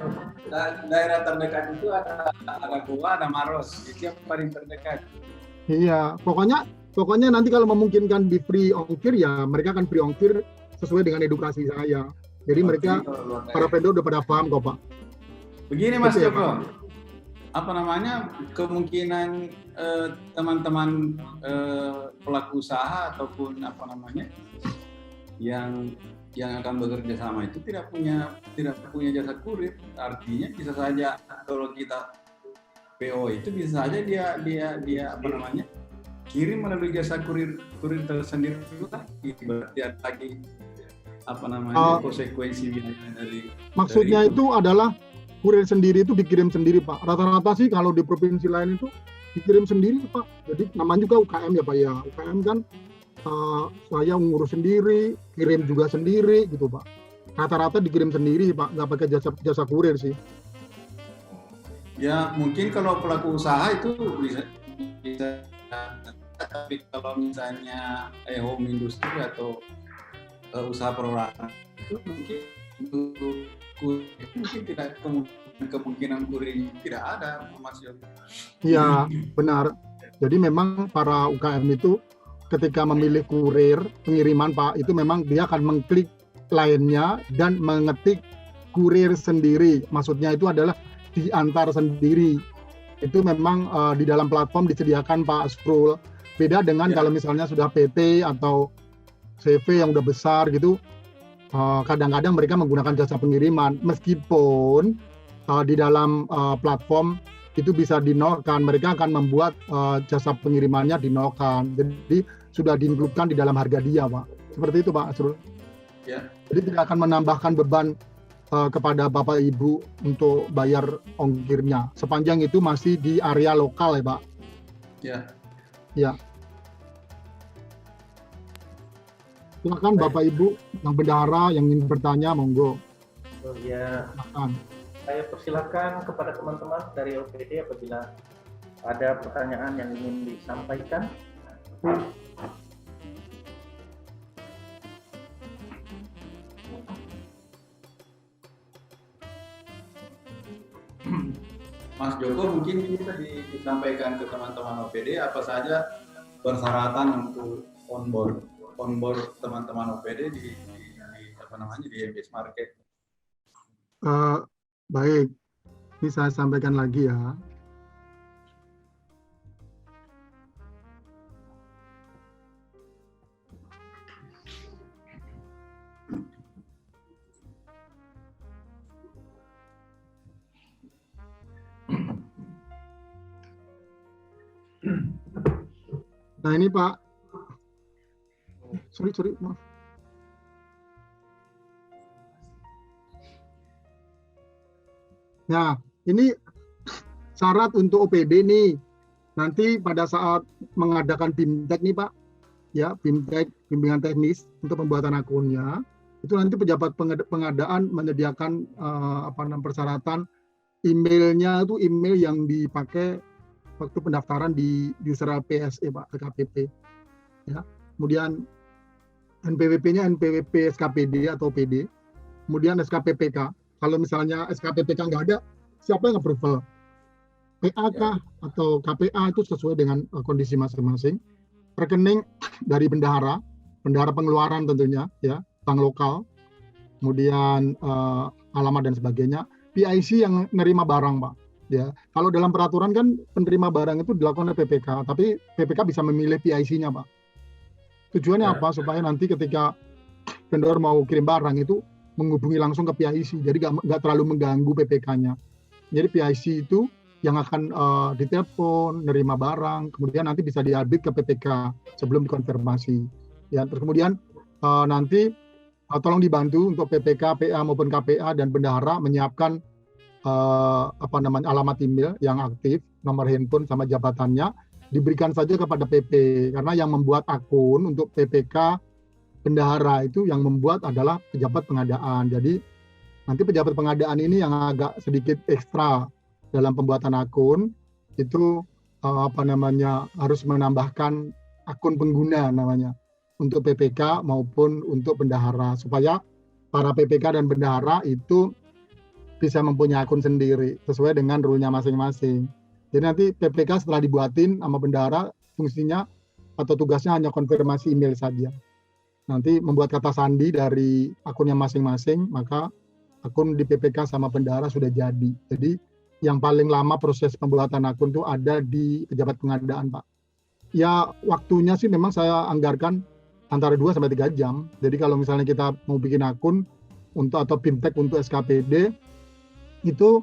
daerah terdekat itu ada Goa, ada Maros, itu yang paling terdekat.
Iya, pokoknya nanti kalau memungkinkan di free ongkir ya mereka akan free ongkir sesuai dengan edukasi saya. Jadi mereka para vendor udah pada paham kok Pak.
Begini Mas
Betul,
Joko, kemungkinan teman-teman pelaku usaha ataupun yang akan bekerja sama itu tidak punya jasa kurir. Artinya bisa saja kalau kita PO itu bisa saja dia kirim melalui jasa kurir tersendiri lagi. Berarti ada lagi konsekuensi dari
maksudnya itu adalah kurir sendiri itu dikirim sendiri Pak. Rata-rata sih kalau di provinsi lain itu dikirim sendiri Pak. Jadi namanya juga UKM ya Pak ya. UKM kan saya ngurus sendiri, kirim juga sendiri gitu Pak. Rata-rata dikirim sendiri Pak, nggak pakai jasa kurir sih.
Ya mungkin kalau pelaku usaha itu bisa tapi kalau misalnya home industry atau usaha perorangan itu mungkin tidak kemungkinan kurir tidak ada Mas Yogi.
Iya benar. Jadi memang para UKM itu ketika memilih kurir pengiriman Pak itu memang dia akan mengklik lainnya dan mengetik kurir sendiri. Maksudnya itu adalah diantar sendiri. Itu memang di dalam platform disediakan Pak Srul. Beda dengan kalau misalnya sudah PT atau CV yang udah besar gitu, kadang-kadang mereka menggunakan jasa pengiriman. Meskipun di dalam platform itu bisa dinolkan, mereka akan membuat jasa pengirimannya dinolkan. Jadi sudah diinkludkan di dalam harga dia Pak. Seperti itu Pak Srul.
Ya.
Jadi tidak akan menambahkan beban kepada Bapak Ibu untuk bayar ongkirnya. Sepanjang itu masih di area lokal ya Pak.
Ya.
Ya. Silakan Bapak Ibu yang bendahara yang ingin bertanya monggo.
Ya,
Silakan.
saya persilakan kepada teman-teman dari OPD apabila ada pertanyaan yang ingin disampaikan.
Mas Joko mungkin bisa disampaikan ke teman-teman OPD apa saja persyaratan untuk onboard teman-teman OPD di di MBS Market.
Baik, ini saya sampaikan lagi ya. Nah ini Pak, sorry maaf. Nah ini syarat untuk OPD nih, nanti pada saat mengadakan BIMTEK nih Pak, ya BIMTEK bimbingan teknis untuk pembuatan akunnya, itu nanti pejabat pengadaan menyediakan persyaratan emailnya itu email yang dipakai waktu pendaftaran di user PSE Pak, PKPP. Ya. Kemudian NPWP-nya NPWP SKPD atau PD. Kemudian SKPPK. Kalau misalnya SKPPK nggak ada, siapa yang approval? PA kah atau KPA itu sesuai dengan kondisi masing-masing. Rekening dari bendahara pengeluaran tentunya, ya, bank lokal. Kemudian alamat dan sebagainya. PIC yang nerima barang Pak. Ya, kalau dalam peraturan kan penerima barang itu dilakukan oleh PPK, tapi PPK bisa memilih PIC-nya, Pak. Tujuannya apa? Supaya nanti ketika vendor mau kirim barang itu menghubungi langsung ke PIC, jadi nggak terlalu mengganggu PPK-nya. Jadi PIC itu yang akan ditelepon, nerima barang, kemudian nanti bisa diupdate ke PPK sebelum dikonfirmasi. Ya, terus kemudian nanti tolong dibantu untuk PPK, PA maupun KPA dan bendahara menyiapkan alamat email yang aktif, nomor handphone sama jabatannya diberikan saja kepada PP, karena yang membuat akun untuk PPK bendahara itu yang membuat adalah pejabat pengadaan. Jadi nanti pejabat pengadaan ini yang agak sedikit ekstra dalam pembuatan akun itu harus menambahkan akun pengguna namanya untuk PPK maupun untuk bendahara, supaya para PPK dan bendahara itu bisa mempunyai akun sendiri sesuai dengan rule-nya masing-masing. Jadi nanti PPK setelah dibuatin sama bendahara, fungsinya atau tugasnya hanya konfirmasi email saja. Nanti membuat kata sandi dari akunnya masing-masing, maka akun di PPK sama bendahara sudah jadi. Jadi yang paling lama proses pembuatan akun itu ada di pejabat pengadaan, Pak. Ya waktunya sih memang saya anggarkan antara 2 sampai 3 jam. Jadi kalau misalnya kita mau bikin akun atau BIMTEK untuk SKPD, itu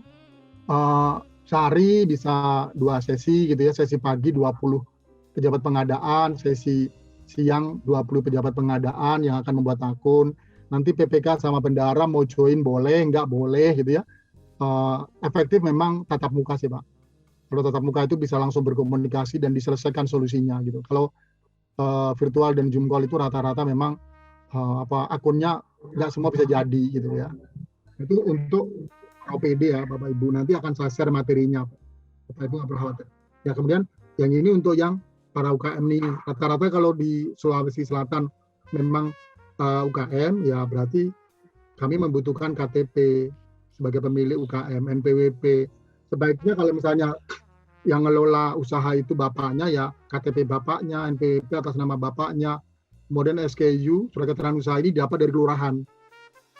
sehari bisa 2 sesi gitu ya, sesi pagi 20 pejabat pengadaan, sesi siang 20 pejabat pengadaan yang akan membuat akun. Nanti PPK sama bendahara mau join boleh, nggak boleh gitu ya. Efektif memang tatap muka sih Pak. Kalau tatap muka itu bisa langsung berkomunikasi dan diselesaikan solusinya gitu. Kalau virtual dan Zoom call itu rata-rata memang akunnya nggak semua bisa jadi gitu ya. Itu untuk OPD ya Bapak Ibu, nanti akan saya share materinya Bapak Ibu nggak perlu khawatir. Ya kemudian yang ini untuk yang para UKM nih, rata-rata kalau di Sulawesi Selatan memang UKM ya berarti kami membutuhkan KTP sebagai pemilik UKM, NPWP. Sebaiknya kalau misalnya yang ngelola usaha itu bapaknya ya KTP bapaknya, NPWP atas nama bapaknya, kemudian SKU surat keterangan usaha ini dapat dari kelurahan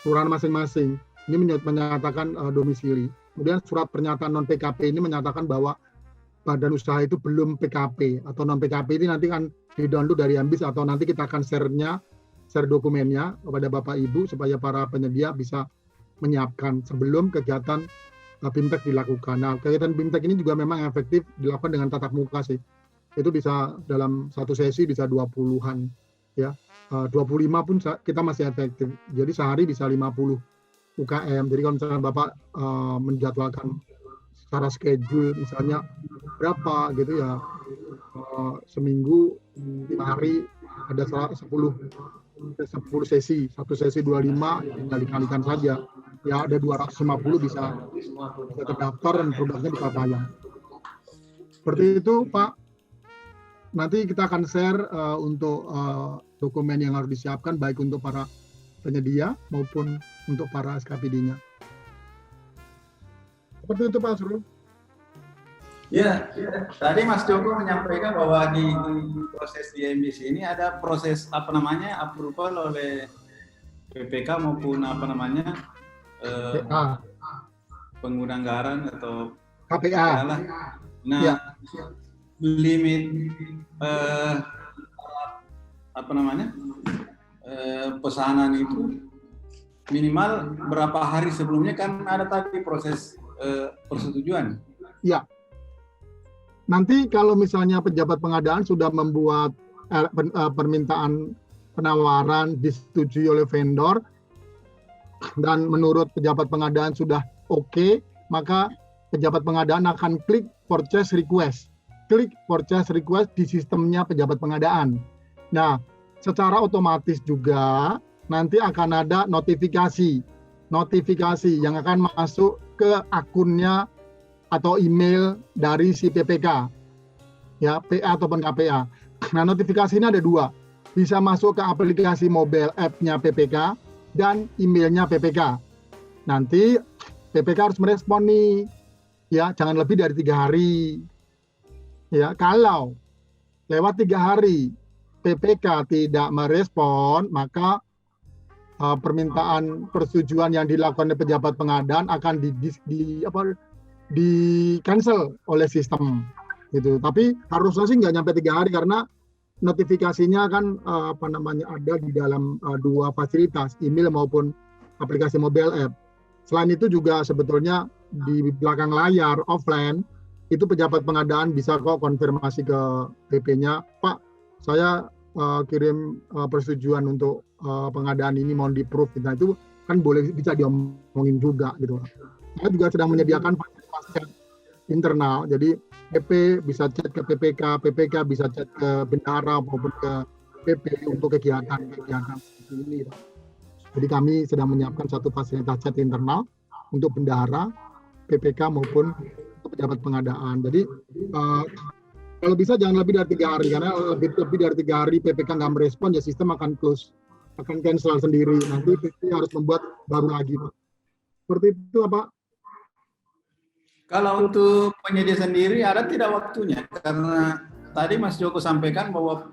masing-masing. Ini menyatakan domisili. Kemudian surat pernyataan non PKP ini menyatakan bahwa badan usaha itu belum PKP atau non PKP ini nanti kan di-download dari Ambis atau nanti kita akan share dokumennya kepada Bapak Ibu supaya para penyedia bisa menyiapkan sebelum kegiatan BIMTEK dilakukan. Nah, kegiatan BIMTEK ini juga memang efektif dilakukan dengan tatap muka sih. Itu bisa dalam satu sesi bisa 20-an ya. 25 pun kita masih efektif. Jadi sehari bisa 50 UKM. Jadi kalau misalnya Bapak menjadwalkan secara schedule misalnya berapa gitu ya, seminggu 5 hari ada 10 sesi, satu sesi 25 tinggal dikalikan saja ya, ada 250 bisa terdaftar dan produknya bisa tayang. Seperti itu Pak. Nanti kita akan share untuk dokumen yang harus disiapkan baik untuk para penyedia maupun untuk para SKPD-nya. Seperti itu Pak Asrul.
Ya, tadi Mas Joko menyampaikan bahwa di proses di MBC ini ada proses approval oleh PPK maupun apa namanya
PA,
pengguna anggaran atau
KPA.
lah. Nah,
Ya.
limit apa namanya pesanan itu minimal berapa hari sebelumnya, kan ada tadi proses persetujuan.
Ya. Nanti kalau misalnya pejabat pengadaan sudah membuat permintaan penawaran disetujui oleh vendor dan menurut pejabat pengadaan sudah oke, maka pejabat pengadaan akan klik purchase request. Klik purchase request di sistemnya pejabat pengadaan. Nah, secara otomatis juga nanti akan ada notifikasi yang akan masuk ke akunnya atau email dari si PPK, ya PA ataupun KPA. Nah, notifikasi ini ada dua, bisa masuk ke aplikasi mobile app-nya PPK dan emailnya PPK. Nanti PPK harus merespon nih, ya jangan lebih dari 3 hari. Ya, kalau lewat 3 hari PPK tidak merespon, maka permintaan persetujuan yang dilakukan oleh pejabat pengadaan akan di cancel oleh sistem gitu. Tapi harusnya sih nggak nyampe 3 hari karena notifikasinya kan ada di dalam 2 fasilitas, email maupun aplikasi mobile app. Selain itu juga sebetulnya di belakang layar offline itu pejabat pengadaan bisa kok konfirmasi ke PP-nya, Pak, saya kirim persetujuan untuk pengadaan ini mohon di-approve. Nah, itu kan bisa diomongin juga gitu. Saya juga sedang menyediakan fasilitas chat internal, jadi PP bisa chat ke PPK, PPK bisa chat ke bendahara maupun ke PP untuk kegiatan seperti ini. Jadi kami sedang menyiapkan satu fasilitas chat internal untuk bendahara, PPK maupun untuk pejabat pengadaan. Jadi kalau bisa jangan lebih dari 3 hari, karena lebih dari 3 hari PPK nggak merespon, ya sistem akan close, akan cancel sendiri. Nanti PP harus membuat baru lagi, Pak. Seperti itu, Pak.
Kalau untuk penyedia sendiri ada tidak waktunya? Karena tadi Mas Joko sampaikan bahwa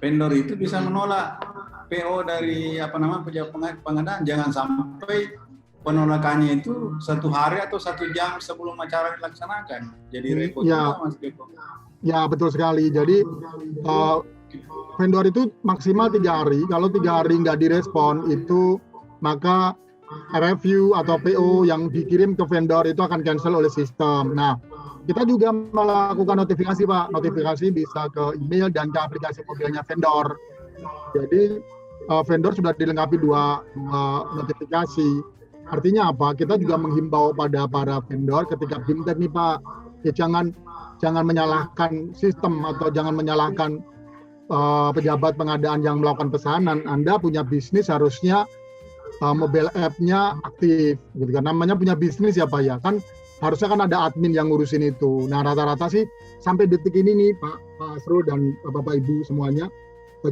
vendor itu bisa menolak PO dari pejabat pengadaan. Jangan sampai penolakannya itu 1 hari atau 1 jam sebelum acara dilaksanakan. Jadi repot juga, Mas Joko.
Ya, betul sekali. Jadi vendor itu maksimal 3 hari. Kalau 3 hari nggak direspon itu, maka review atau PO yang dikirim ke vendor itu akan cancel oleh sistem. Nah, kita juga melakukan notifikasi, Pak. Notifikasi bisa ke email dan ke aplikasi mobilnya vendor. Jadi vendor sudah dilengkapi 2 notifikasi. Artinya apa? Kita juga menghimbau pada para vendor ketika BIMTEK nih, Pak, ya jangan menyalahkan sistem atau jangan menyalahkan pejabat pengadaan yang melakukan pesanan. Anda punya bisnis, harusnya mobile app-nya aktif, gitu kan? Namanya punya bisnis ya, Pak, ya kan harusnya kan ada admin yang ngurusin itu. Nah, rata-rata sih sampai detik ini nih, Pak Asrul dan Bapak Ibu semuanya,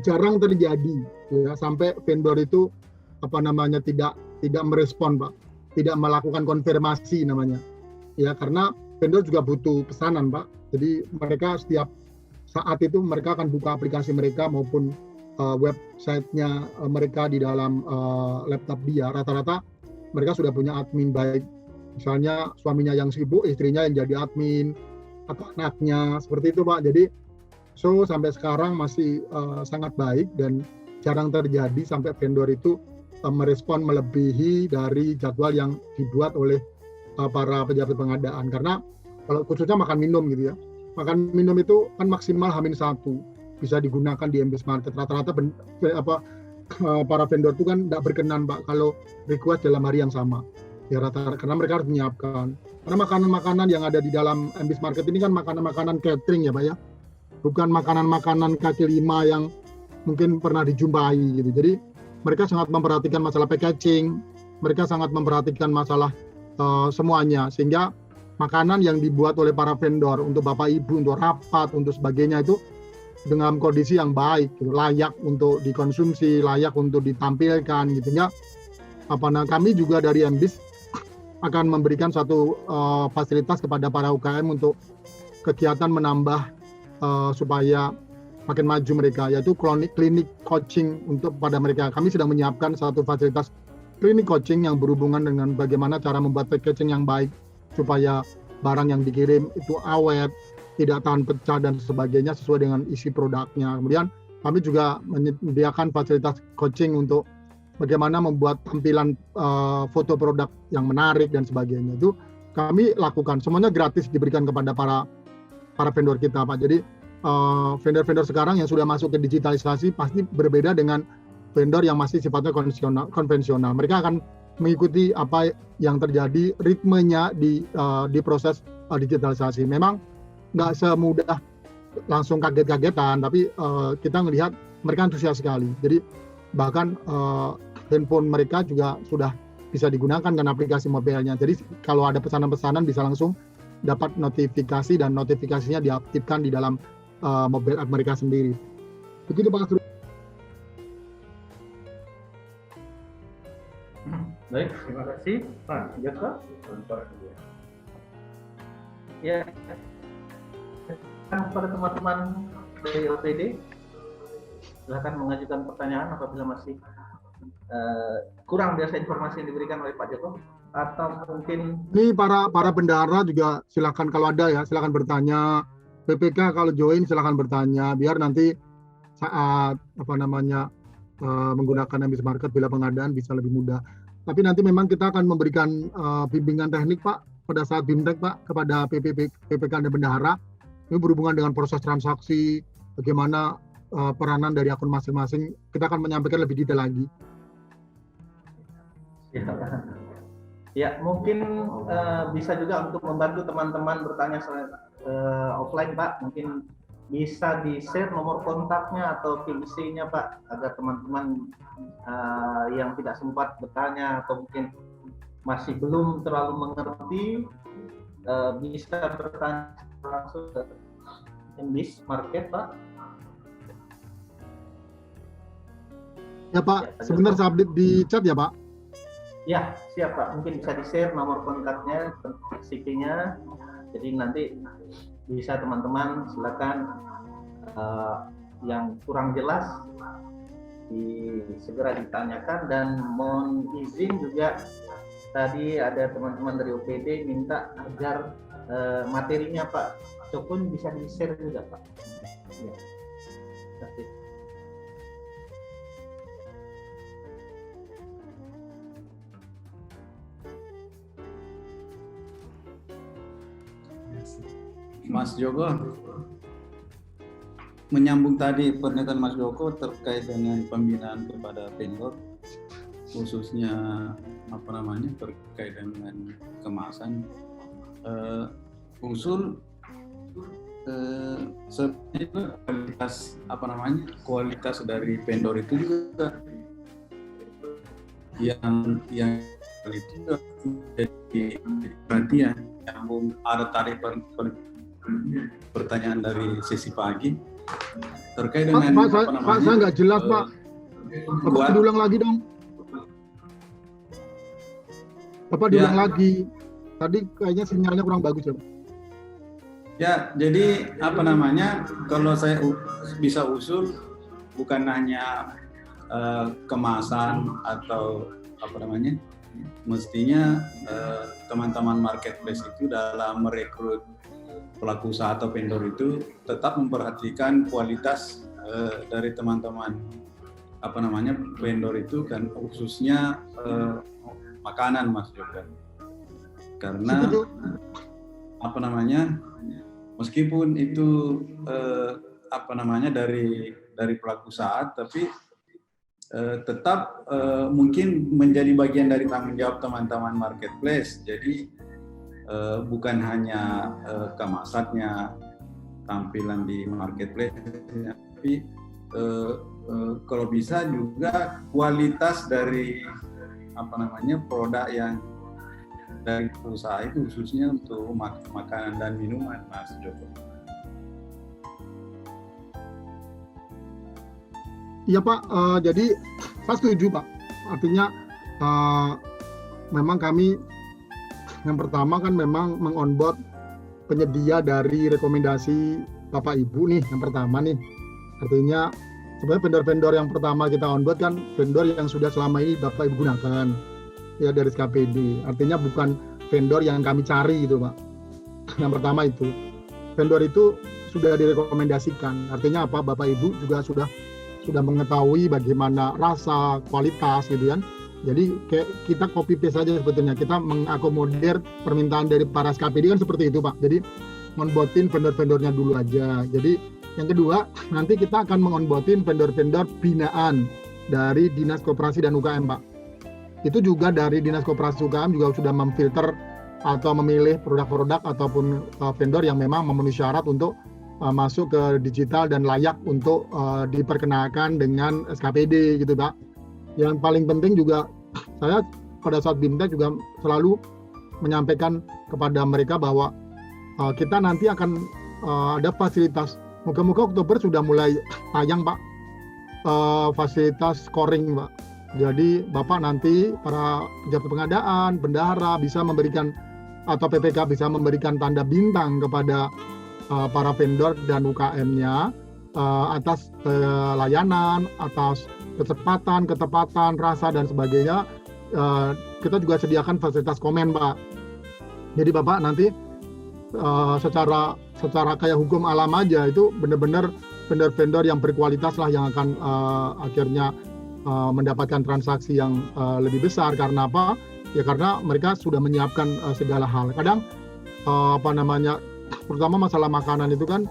jarang terjadi ya sampai vendor itu tidak merespon, Pak, tidak melakukan konfirmasi namanya, ya karena vendor juga butuh pesanan, Pak. Jadi mereka setiap saat itu mereka akan buka aplikasi mereka maupun websitenya mereka di dalam laptop dia. Rata-rata mereka sudah punya admin, baik misalnya suaminya yang sibuk, istrinya yang jadi admin, atau anaknya, seperti itu, Pak. Jadi sampai sekarang masih sangat baik dan jarang terjadi sampai vendor itu merespon melebihi dari jadwal yang dibuat oleh para pejabat pengadaan. Karena kalau khususnya makan minum gitu ya, makan minum itu kan maksimal H-1 bisa digunakan di MBS Market. Rata-rata para vendor itu kan tidak berkenan, Pak, kalau request dalam hari yang sama. Ya rata-rata karena mereka harus menyiapkan. Karena makanan-makanan yang ada di dalam MBS Market ini kan makanan-makanan catering ya, Pak, ya. Bukan makanan-makanan kaki lima yang mungkin pernah dijumpai gitu. Jadi mereka sangat memperhatikan masalah packaging, mereka sangat memperhatikan masalah semuanya, sehingga makanan yang dibuat oleh para vendor untuk Bapak Ibu, untuk rapat, untuk sebagainya itu dengan kondisi yang baik, gitu, layak untuk dikonsumsi, layak untuk ditampilkan, gitu ya. Kami juga dari MBIS akan memberikan satu fasilitas kepada para UKM untuk kegiatan menambah supaya makin maju mereka, yaitu klinik coaching untuk pada mereka. Kami sedang menyiapkan satu fasilitas klinik coaching yang berhubungan dengan bagaimana cara membuat packaging yang baik supaya barang yang dikirim itu awet, tidak tahan pecah dan sebagainya sesuai dengan isi produknya. Kemudian kami juga menyediakan fasilitas coaching untuk bagaimana membuat tampilan foto produk yang menarik dan sebagainya. Itu kami lakukan, semuanya gratis diberikan kepada para vendor kita, Pak. Jadi vendor-vendor sekarang yang sudah masuk ke digitalisasi pasti berbeda dengan vendor yang masih sifatnya konvensional. Mereka akan mengikuti apa yang terjadi, ritmenya di proses digitalisasi. Memang nggak semudah langsung kaget-kagetan, tapi kita melihat mereka antusias sekali. Jadi bahkan handphone mereka juga sudah bisa digunakan dengan aplikasi mobilnya. Jadi kalau ada pesanan-pesanan bisa langsung dapat notifikasi dan notifikasinya diaktifkan di dalam mobil app mereka sendiri. Begitu Pak.
Baik, terima kasih Pak Joko. Ya, kepada teman-teman dari OPD, silakan mengajukan pertanyaan apabila masih kurang biasa informasi yang diberikan oleh Pak Joko, atau mungkin
ini para bendahara juga silakan kalau ada ya, silakan bertanya. PPK kalau join silakan bertanya biar nanti saat menggunakan MBIS Market bila pengadaan bisa lebih mudah. Tapi nanti memang kita akan memberikan bimbingan teknik Pak pada saat BIMTEK Pak kepada PPK dan bendahara. Ini berhubungan dengan proses transaksi, bagaimana peranan dari akun masing-masing. Kita akan menyampaikan lebih detail lagi.
Ya, mungkin bisa juga untuk membantu teman-teman bertanya offline Pak, mungkin bisa di-share nomor kontaknya atau PIC-nya Pak, agar teman-teman yang tidak sempat bertanya atau mungkin masih belum terlalu mengerti bisa bertanya langsung ke MBIS Market Pak.
Ya Pak, sebentar saya update di chat ya Pak.
Ya, siap Pak. Mungkin bisa di-share nomor kontaknya, CP-nya. Jadi nanti bisa teman-teman silakan yang kurang jelas segera ditanyakan, dan mohon izin juga tadi ada teman-teman dari OPD minta agar materinya Pak Joko bisa di-share juga Pak. Ya. Terima kasih.
Mas Joko, menyambung tadi pernyataan Mas Joko terkait dengan pembinaan kepada vendor, khususnya terkait dengan kemasan, usul sebenarnya kualitas dari vendor itu juga yang itu jadi perhatian. Yang ada tadi pertanyaan dari sesi pagi terkait dengan
Pak, saya nggak jelas Pak. Bapak diulang lagi dong. Bapak diulang lagi. Tadi kayaknya sinyalnya kurang bagus ya Pak.
Ya, jadi kalau saya bisa usul bukan hanya kemasan atau mestinya teman-teman marketplace itu dalam merekrut pelaku usaha atau vendor itu tetap memperhatikan kualitas dari teman-teman vendor itu, kan khususnya makanan Mas Joko. Karena meskipun itu dari pelaku usaha, tapi tetap mungkin menjadi bagian dari tanggung jawab teman-teman marketplace. Jadi bukan hanya kemasannya, tampilan di marketplace, tapi kalau bisa juga kualitas dari produk yang dari usaha itu, khususnya untuk makanan dan minuman, Mas Joko.
Iya Pak, jadi saya setuju Pak. Artinya memang kami yang pertama kan memang mengonboard penyedia dari rekomendasi Bapak Ibu nih, yang pertama nih. Artinya sebenarnya vendor-vendor yang pertama kita onboard kan vendor yang sudah selama ini Bapak Ibu gunakan ya dari SKPD. Artinya bukan vendor yang kami cari gitu Pak. Yang pertama itu vendor itu sudah direkomendasikan. Artinya apa? Bapak Ibu juga sudah mengetahui bagaimana rasa, kualitas gitu kan. Jadi kayak kita copy paste saja sebetulnya. Kita mengakomodir permintaan dari para SKPD kan seperti itu Pak. Jadi onboardin vendor-vendornya dulu aja. Jadi yang kedua nanti kita akan mengonboardin vendor-vendor binaan dari Dinas Koperasi dan UKM Pak. Itu juga dari Dinas Koperasi UKM juga sudah memfilter atau memilih produk-produk ataupun vendor yang memang memenuhi syarat untuk masuk ke digital dan layak untuk diperkenalkan dengan SKPD gitu Pak. Yang paling penting juga saya pada saat BIMTEK juga selalu menyampaikan kepada mereka bahwa kita nanti akan ada fasilitas. Moga-moga Oktober sudah mulai tayang Pak, fasilitas scoring Pak. Jadi Bapak nanti para pejabat pengadaan, bendahara bisa memberikan atau PPK bisa memberikan tanda bintang kepada para vendor dan UKM-nya atas layanan, atas kecepatan, ketepatan, rasa dan sebagainya. Kita juga sediakan fasilitas komen Pak. Jadi Bapak nanti secara kayak hukum alam aja itu benar-benar vendor-vendor yang berkualitas lah yang akan akhirnya mendapatkan transaksi yang lebih besar. Karena apa? Ya karena mereka sudah menyiapkan segala hal. Kadang terutama masalah makanan itu kan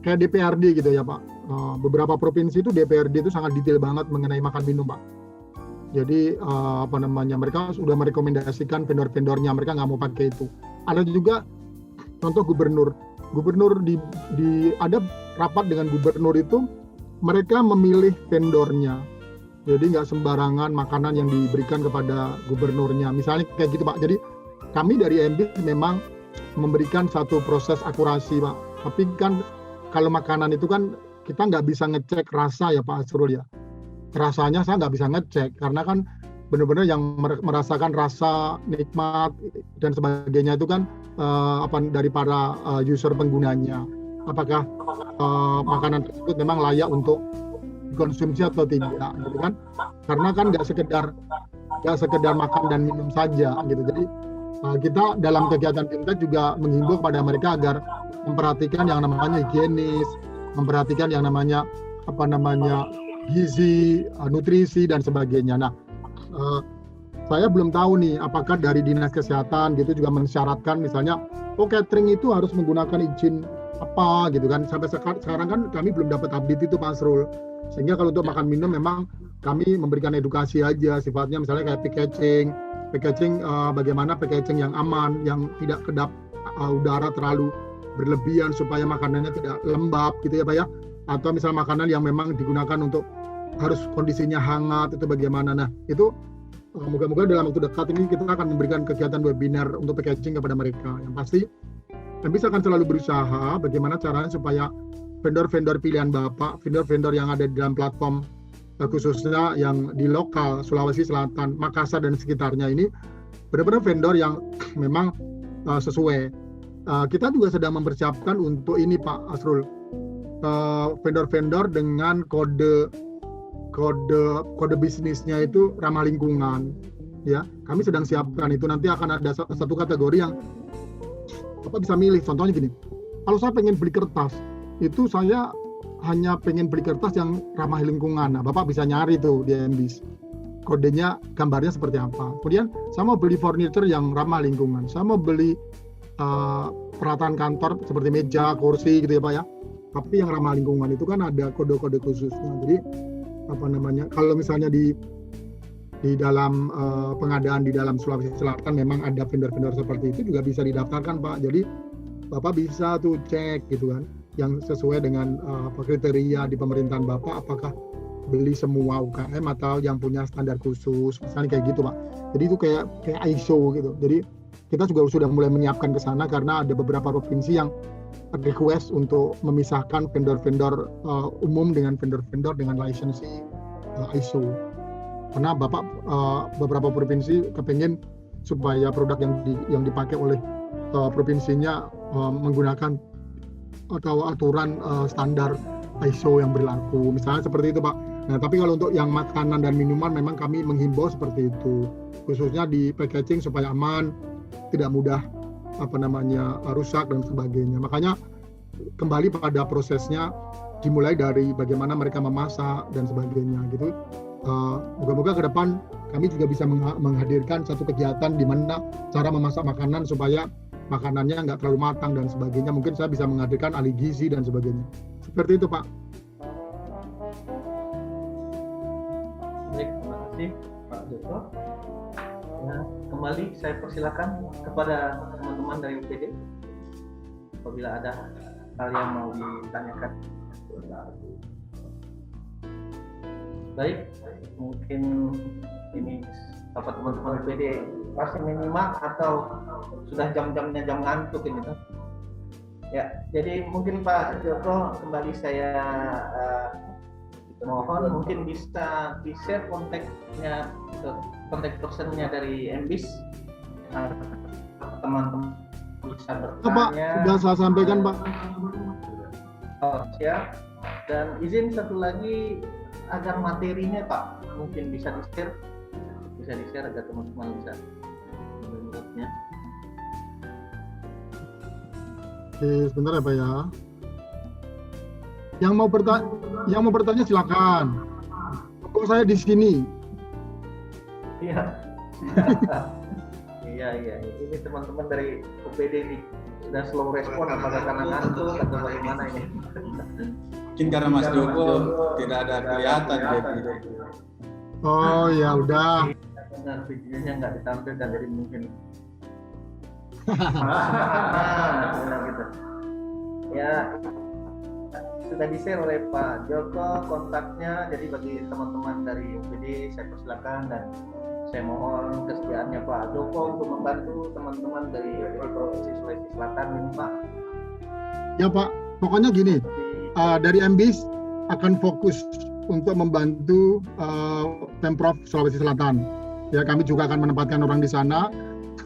kayak DPRD gitu ya Pak. Beberapa provinsi itu DPRD itu sangat detail banget mengenai makan minum Pak. Jadi mereka sudah merekomendasikan vendor-vendornya, mereka nggak mau pakai itu. Ada juga contoh gubernur ada rapat dengan gubernur itu mereka memilih vendornya. Jadi nggak sembarangan makanan yang diberikan kepada gubernurnya. Misalnya kayak gitu Pak. Jadi kami dari MB memang memberikan satu proses akurasi Pak. Tapi kan kalau makanan itu kan kita nggak bisa ngecek rasa ya Pak Asrul ya. Rasanya saya nggak bisa ngecek karena kan benar-benar yang merasakan rasa nikmat dan sebagainya itu kan dari para user penggunanya. Apakah makanan tersebut memang layak untuk dikonsumsi atau tidak gitu kan? Karena kan nggak sekedar makan dan minum saja gitu. Jadi kita dalam kegiatan BIMTEK juga menghimbau kepada mereka agar memperhatikan yang namanya higienis, memperhatikan yang namanya gizi, nutrisi dan sebagainya. Nah, saya belum tahu nih apakah dari Dinas Kesehatan gitu juga mensyaratkan misalnya catering itu harus menggunakan izin apa gitu kan. Sampai sekarang kan kami belum dapat update itu Pak Asrul. Sehingga kalau untuk makan minum memang kami memberikan edukasi aja sifatnya misalnya kayak packaging bagaimana packaging yang aman, yang tidak kedap udara terlalu berlebihan supaya makanannya tidak lembab gitu ya Pak ya. Atau misal makanan yang memang digunakan untuk harus kondisinya hangat itu bagaimana. Nah itu moga-moga dalam waktu dekat ini kita akan memberikan kegiatan webinar untuk packaging kepada mereka. Yang pasti kami akan selalu berusaha bagaimana caranya supaya vendor-vendor pilihan Bapak, vendor-vendor yang ada di dalam platform khususnya yang di lokal Sulawesi Selatan, Makassar dan sekitarnya ini benar-benar vendor yang memang sesuai. Kita juga sedang mempersiapkan untuk ini Pak Asrul, vendor-vendor dengan kode bisnisnya itu ramah lingkungan ya. Kami sedang siapkan itu. Nanti akan ada satu kategori yang Bapak bisa milih. Contohnya gini, kalau saya pengen beli kertas itu saya hanya pengen beli kertas yang ramah lingkungan. Nah, Bapak bisa nyari tuh di MBIS kodenya, gambarnya seperti apa. Kemudian saya mau beli furniture yang ramah lingkungan, saya mau beli peralatan kantor seperti meja, kursi gitu ya Pak ya, tapi yang ramah lingkungan itu kan ada kode-kode khususnya. Jadi kalau misalnya di dalam pengadaan di dalam Sulawesi Selatan memang ada vendor-vendor seperti itu juga bisa didaftarkan Pak. Jadi Bapak bisa tuh cek gitu kan yang sesuai dengan kriteria di pemerintahan Bapak, apakah beli semua UKM atau yang punya standar khusus misalnya kayak gitu Pak. Jadi itu kayak ISO gitu. Jadi kita juga sudah mulai menyiapkan ke sana karena ada beberapa provinsi yang request untuk memisahkan vendor-vendor umum dengan vendor-vendor dengan lisensi ISO. Karena Bapak beberapa provinsi kepengen supaya produk yang dipakai oleh provinsinya menggunakan atau aturan standar ISO yang berlaku, misalnya seperti itu Pak. Nah, tapi kalau untuk yang makanan dan minuman memang kami menghimbau seperti itu, khususnya di packaging supaya aman, tidak mudah rusak dan sebagainya. Makanya kembali pada prosesnya, dimulai dari bagaimana mereka memasak dan sebagainya gitu. Moga-moga ke depan kami juga bisa menghadirkan satu kegiatan di mana cara memasak makanan supaya makanannya nggak terlalu matang dan sebagainya. Mungkin saya bisa menghadirkan ahli gizi dan sebagainya. Seperti itu Pak.
Baik, terima kasih Pak Joko. Ya, kembali saya persilakan kepada teman-teman dari UPD apabila ada hal yang mau ditanyakan. Baik, mungkin ini apa teman-teman UPD masih menyimak atau sudah jam-jamnya jam ngantuk ini tuh. Ya, jadi mungkin Pak Joko kembali saya mohon mungkin bisa di-share kontaknya, kontak personnya dari MBIS, teman-teman bisa bertanya.
Pak, sudah saya sampaikan Pak.
Oh, siap. Dan izin satu lagi agar materinya Pak mungkin bisa di-share agar teman-teman bisa melihatnya.
Oke, sebentar ya Pak ya. Yang mau bertanya silakan. Kok saya di sini?
Iya. Iya. Ini teman-teman dari UPD nih sudah slow respon, apakah karena ngantuk atau bagaimana ini?
Mungkin karena Mas Joko tidak ada kelihatan jadi.
Oh ya udah.
Nah, videonya nggak ditampilkan jadi mungkin. Gitu. Ya, sudah di-share oleh Pak Joko kontaknya, jadi bagi teman-teman dari UPD saya persilakan dan saya mohon kesediaannya Pak Joko untuk membantu teman-teman dari Provinsi Sulawesi Selatan ini Pak.
Ya Pak, pokoknya gini, dari MBIS akan fokus untuk membantu Pemprov Sulawesi Selatan. Ya, kami juga akan menempatkan orang di sana.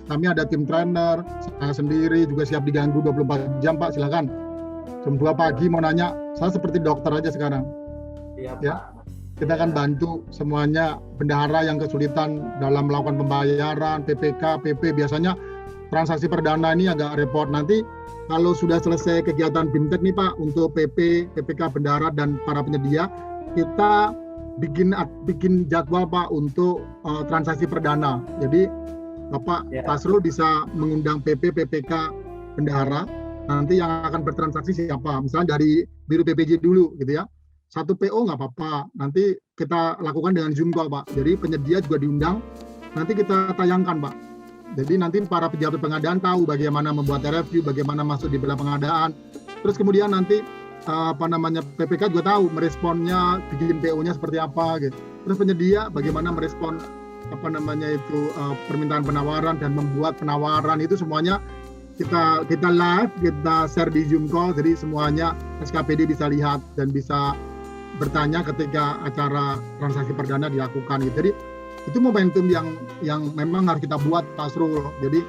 Kami ada tim trainer, saya sendiri juga siap diganggu 24 jam Pak, silakan. Jam 2 pagi mau nanya, saya seperti dokter aja sekarang.
Iya,
Ya.
Pak.
Kita akan bantu semuanya bendahara yang kesulitan dalam melakukan pembayaran, PPK, PP, biasanya transaksi perdana ini agak repot. Nanti kalau sudah selesai kegiatan BIMTEK nih Pak, untuk PP, PPK, bendahara, dan para penyedia, kita bikin jadwal Pak untuk transaksi perdana. Jadi Bapak Pasrul bisa mengundang PP, PPK, bendahara, nanti yang akan bertransaksi siapa? Misalnya dari Biro PPJ dulu gitu ya. Satu PO nggak apa-apa, nanti kita lakukan dengan Zoom call Pak. Jadi penyedia juga diundang, nanti kita tayangkan Pak. Jadi nanti para pejabat pengadaan tahu bagaimana membuat review, bagaimana masuk di bela pengadaan. Terus kemudian nanti PPK juga tahu meresponnya, bikin PO-nya seperti apa gitu. Terus penyedia bagaimana merespon permintaan penawaran dan membuat penawaran itu semuanya kita live, kita share di Zoom call, jadi semuanya SKPD bisa lihat dan bisa bertanya ketika acara transaksi perdana dilakukan gitu. Jadi itu momentum yang memang harus kita buat Pasrul. Jadi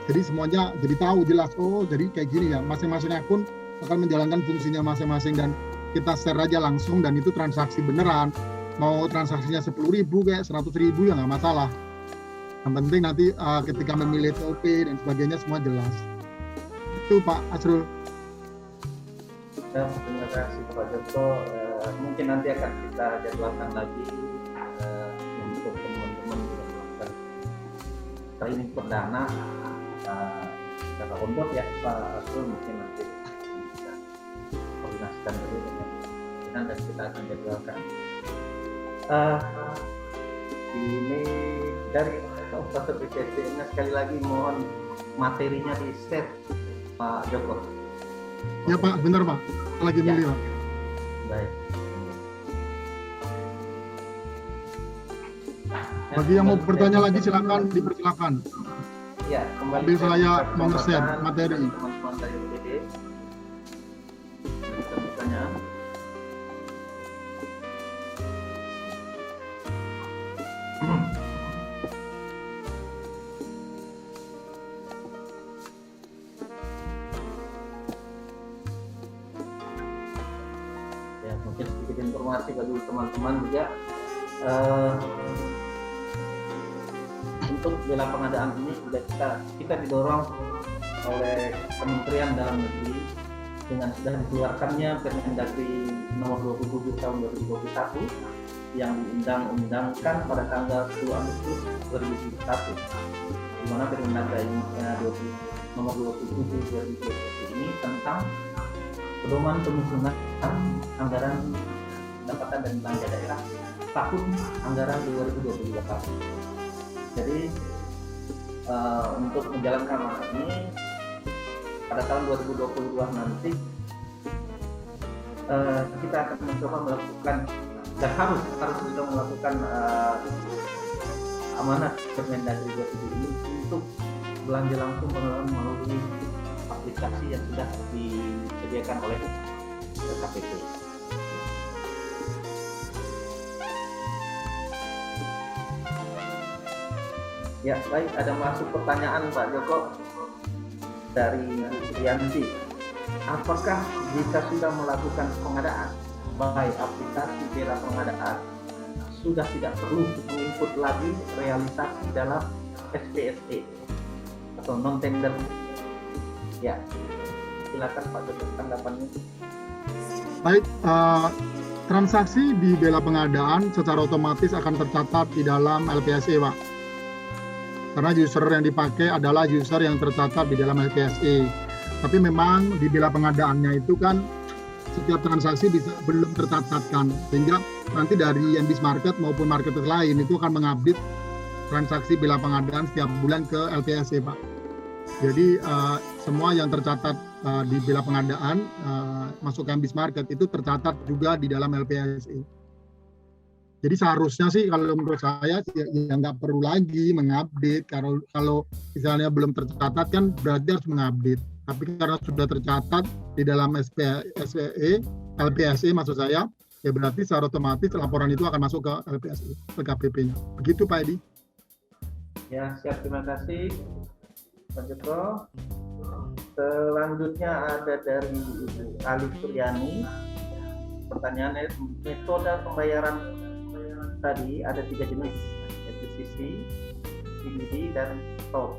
jadi semuanya jadi tahu jelas, oh jadi kayak gini ya, masing-masing akun akan menjalankan fungsinya masing-masing dan kita share aja langsung dan itu transaksi beneran. Mau transaksinya 10.000 kayak 100.000 ya nggak masalah. Yang penting nanti ketika memilih TOP dan sebagainya semua jelas. Itu Pak Asrul.
Terima kasih Pak Joko. Mungkin nanti akan kita jadwalkan lagi untuk teman-teman melakukan training perdana secara on-board ya Pak Asrul, mungkin nanti kita koordinasikan dulu dengan dan kita akan jadwalkan. Ini dari Profesor BCC-nya sekali lagi mohon materinya di-share Pak Joko.
Ya Pak, benar Pak. Lagi milih Pak.
Baik.
Bagi yang mau bertanya lagi silakan dipersilakan.
Ya,
Sambil saya mau share materi.
Teman-teman dari UPD. Bisa bertanya. informasi bagi teman-teman juga untuk bela pengadaan ini sudah kita didorong oleh Kementerian Dalam Negeri dengan sudah dikeluarkannya Permendagri nomor 27 tahun 2021 yang diundang-undangkan pada tanggal 10 Agustus 2021, di mana Permendagri nomor 27 2021 ini tentang pedoman penyusunan anggaran pendapatan dan belanja daerah tahun anggaran 2022. Jadi untuk menjalankan amanat ini pada tahun 2022 nanti kita akan mencoba melakukan dan harus juga melakukan amanat Permendagri 27 ini untuk belanja langsung pengelolaan melalui aplikasi yang sudah disediakan oleh KPP. Ya, baik, ada masuk pertanyaan Pak Joko dari Yanti. Apakah jika sudah melakukan pengadaan, baik aplikasi bela pengadaan, sudah tidak perlu menginput lagi realisasi dalam SPSE atau non tender? Ya, silakan Pak Joko tanggapannya.
Baik, transaksi di bela pengadaan secara otomatis akan tercatat di dalam LPSE, Pak. Karena user yang dipakai adalah user yang tercatat di dalam LPSE. Tapi memang di bela pengadaannya itu kan setiap transaksi belum tercatatkan, sehingga nanti dari MBIS Market maupun marketplace lain itu akan mengupdate transaksi bela pengadaan setiap bulan ke LPSE, Pak. Jadi semua yang tercatat di bela pengadaan masuk ke MBIS Market itu tercatat juga di dalam LPSE. Jadi seharusnya sih kalau menurut saya ya nggak perlu lagi mengupdate. Kalau misalnya belum tercatat kan berarti harus mengupdate. Tapi karena sudah tercatat di dalam LPSE maksud saya, ya berarti secara otomatis laporan itu akan masuk ke LPSE, ke KPP-nya. Begitu Pak Edi.
Ya, siap, terima kasih Pak Joko. Selanjutnya ada dari Ibu Ali Suryani. Pertanyaannya, metode pembayaran tadi ada 3 jenis, yaitu CC, CBD, dan TOL.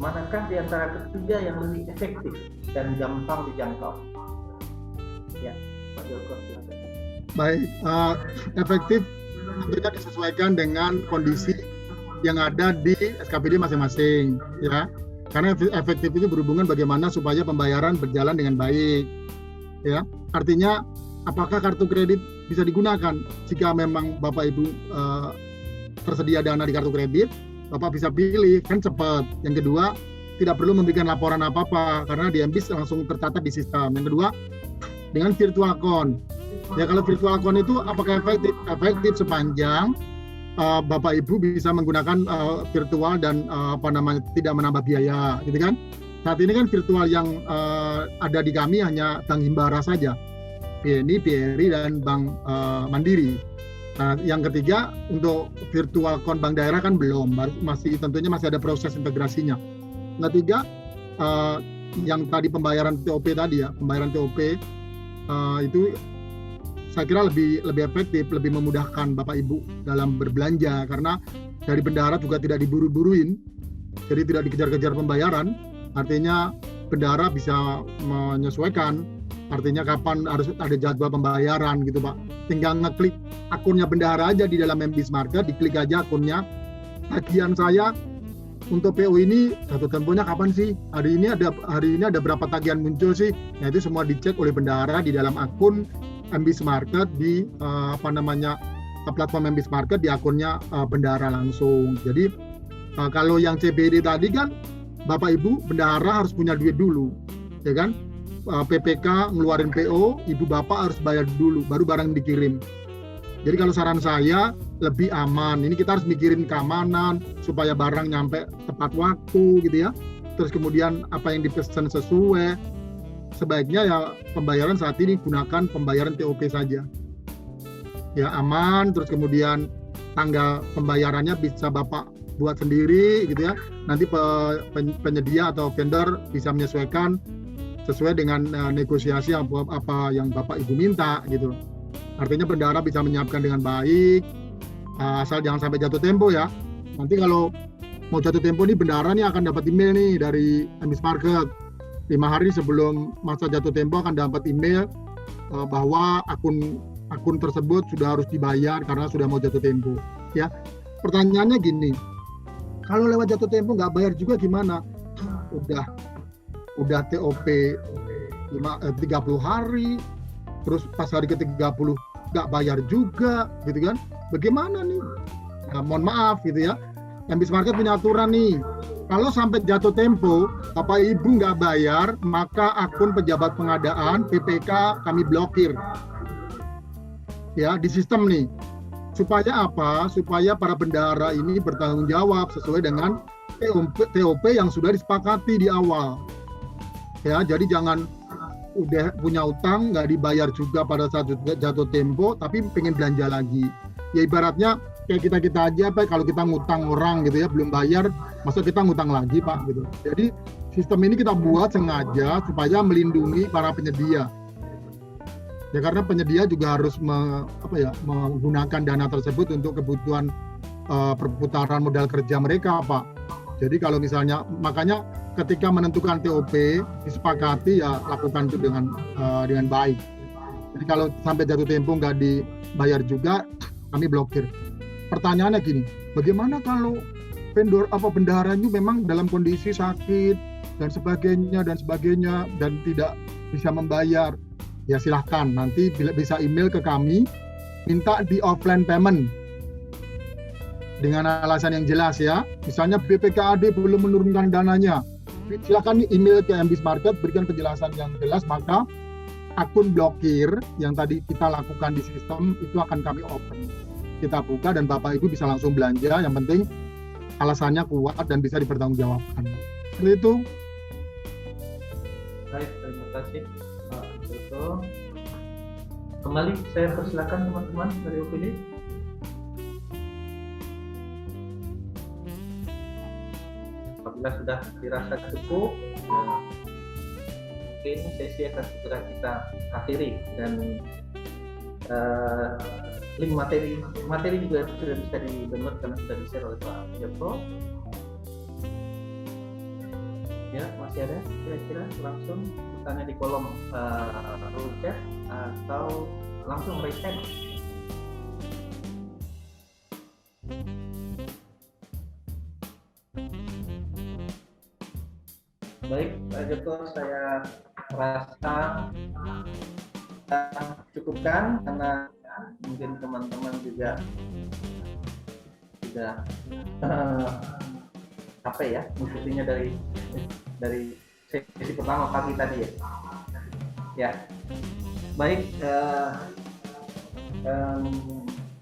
Manakah di antara ketiga yang lebih efektif dan gampang dijangkau? Ya, Pak Joko, silakan.
Baik, efektif tentunya disesuaikan dengan kondisi yang ada di SKPD masing-masing, ya. Karena efektif itu berhubungan bagaimana supaya pembayaran berjalan dengan baik, ya. Artinya, apakah kartu kredit bisa digunakan? Jika memang Bapak Ibu tersedia dana di kartu kredit, Bapak bisa pilih, kan cepat. Yang kedua, tidak perlu memberikan laporan apa-apa karena di MBIS langsung tercatat di sistem. Yang kedua, dengan virtual account. Ya, kalau virtual account itu apakah efektif? Efektif sepanjang Bapak Ibu bisa menggunakan virtual dan tidak menambah biaya, gitu kan? Saat ini kan virtual yang ada di kami hanya Bank Himbara saja. BNI, BRI, dan Bank Mandiri. Nah, yang ketiga untuk virtual account bank daerah kan belum, tentunya masih ada proses integrasinya. Yang ketiga, yang tadi pembayaran TOP tadi ya, pembayaran TOP itu saya kira lebih efektif, lebih memudahkan Bapak Ibu dalam berbelanja karena dari bendahara juga tidak diburu-buruin, jadi tidak dikejar-kejar pembayaran. Artinya bendahara bisa menyesuaikan. Artinya kapan harus ada jadwal pembayaran gitu Pak. Tinggal ngeklik akunnya bendahara aja di dalam MBIS Market, diklik aja akunnya. Tagihan saya untuk PO ini jatuh temponya kapan sih? Hari ini ada berapa tagihan muncul sih? Nah itu semua dicek oleh bendahara di dalam akun MBIS Market di platform MBIS Market di akunnya bendahara langsung. Jadi kalau yang CBD tadi kan Bapak Ibu bendahara harus punya duit dulu, ya kan? PPK ngeluarin PO, ibu bapak harus bayar dulu, baru barang dikirim. Jadi kalau saran saya lebih aman. Ini kita harus mikirin keamanan supaya barang nyampe tepat waktu gitu ya. Terus kemudian apa yang dipesan sesuai. Sebaiknya ya pembayaran saat ini gunakan pembayaran TOP saja. Ya aman. Terus kemudian tanggal pembayarannya bisa bapak buat sendiri gitu ya. Nanti penyedia atau vendor bisa menyesuaikan sesuai dengan negosiasi apa yang Bapak Ibu minta gitu. Artinya bendahara bisa menyiapkan dengan baik, asal jangan sampai jatuh tempo ya. Nanti kalau mau jatuh tempo nih, bendahara nih akan dapat email nih dari MBIS Market. 5 hari sebelum masa jatuh tempo akan dapat email bahwa akun tersebut sudah harus dibayar karena sudah mau jatuh tempo. Ya, pertanyaannya gini, kalau lewat jatuh tempo nggak bayar juga gimana? Udah TOP 30 hari, terus pas hari ke-30 nggak bayar juga, gitu kan? Bagaimana nih? Nah, mohon maaf gitu ya. MBIS Market punya aturan nih. Kalau sampai jatuh tempo, Bapak Ibu nggak bayar, maka akun pejabat pengadaan PPK kami blokir. Ya, di sistem nih. Supaya apa? Supaya para bendahara ini bertanggung jawab sesuai dengan TOP yang sudah disepakati di awal. Ya, jadi jangan udah punya utang nggak dibayar juga pada saat jatuh tempo, tapi pengen belanja lagi. Ya ibaratnya kayak kita aja Pak, kalau kita ngutang orang gitu ya belum bayar, masa kita ngutang lagi Pak gitu. Jadi sistem ini kita buat sengaja supaya melindungi para penyedia. Ya karena penyedia juga harus menggunakan dana tersebut untuk kebutuhan perputaran modal kerja mereka Pak. Jadi kalau misalnya, makanya ketika menentukan TOP disepakati ya lakukan itu dengan baik. Jadi kalau sampai jatuh tempo nggak dibayar juga, kami blokir. Pertanyaannya gini, bagaimana kalau bendahara ini memang dalam kondisi sakit dan sebagainya dan tidak bisa membayar? Ya silahkan, nanti bisa email ke kami, minta di offline payment dengan alasan yang jelas ya. Misalnya BPKAD belum menurunkan dananya, silakan email ke MBIS Market, berikan penjelasan yang jelas, maka akun blokir yang tadi kita lakukan di sistem itu akan kami open. Kita buka dan Bapak Ibu bisa langsung belanja, yang penting alasannya kuat dan bisa dipertanggungjawabkan. Seperti itu.
Baik, terima kasih Pak Joko. Kembali saya persilakan teman-teman dari OPD. Apabila sudah dirasa cukup, mungkin sesi akan segera kita akhiri, dan link materi juga sudah bisa di-download karena sudah di-share oleh Pak Joko. Ya, masih ada kira-kira langsung bertanya di kolom chat atau langsung raise hand. Baik, Pak Joko, saya rasa cukupkan karena mungkin teman-teman juga sudah mengikutinya dari sesi pertama pagi tadi ya. Ya, baik.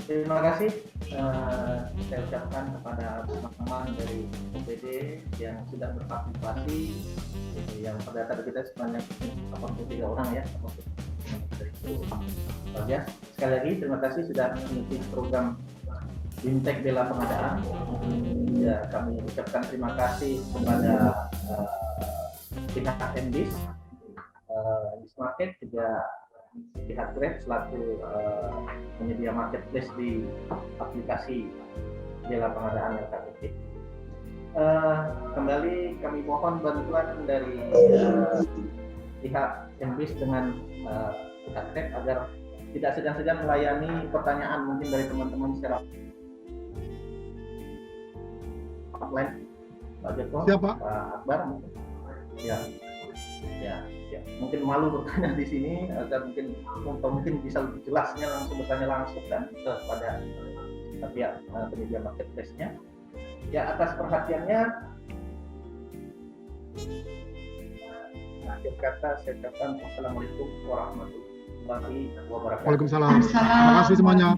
Terima kasih saya ucapkan kepada teman-teman dari OPD yang sudah berpartisipasi, yang terdata kita sebanyak 83 orang ya. Ya, sekali lagi terima kasih sudah mengikuti program Bimtek Bela Pengadaan. Ya, kami ucapkan terima kasih kepada pihak MBIS Market, juga pihak Grab selaku penyedia marketplace di aplikasi Bela Pengadaan LKPP. Kembali kami mohon bantuan dari pihak MBIS dengan pihak Grab agar tidak segan-segan melayani pertanyaan mungkin dari teman-teman secara offline. Pak Joko,
Siapa?
Pak Akbar mungkin. Ya, mungkin malu bertanya di sini, agar mungkin bisa lebih jelasnya langsung bertanya langsung dan kepada pihak penyedia marketplace-nya. Ya, atas perhatiannya. Akhir kata saya ucapkan wassalamualaikum warahmatullahi wabarakatuh.
Waalaikumsalam. Terima kasih semuanya.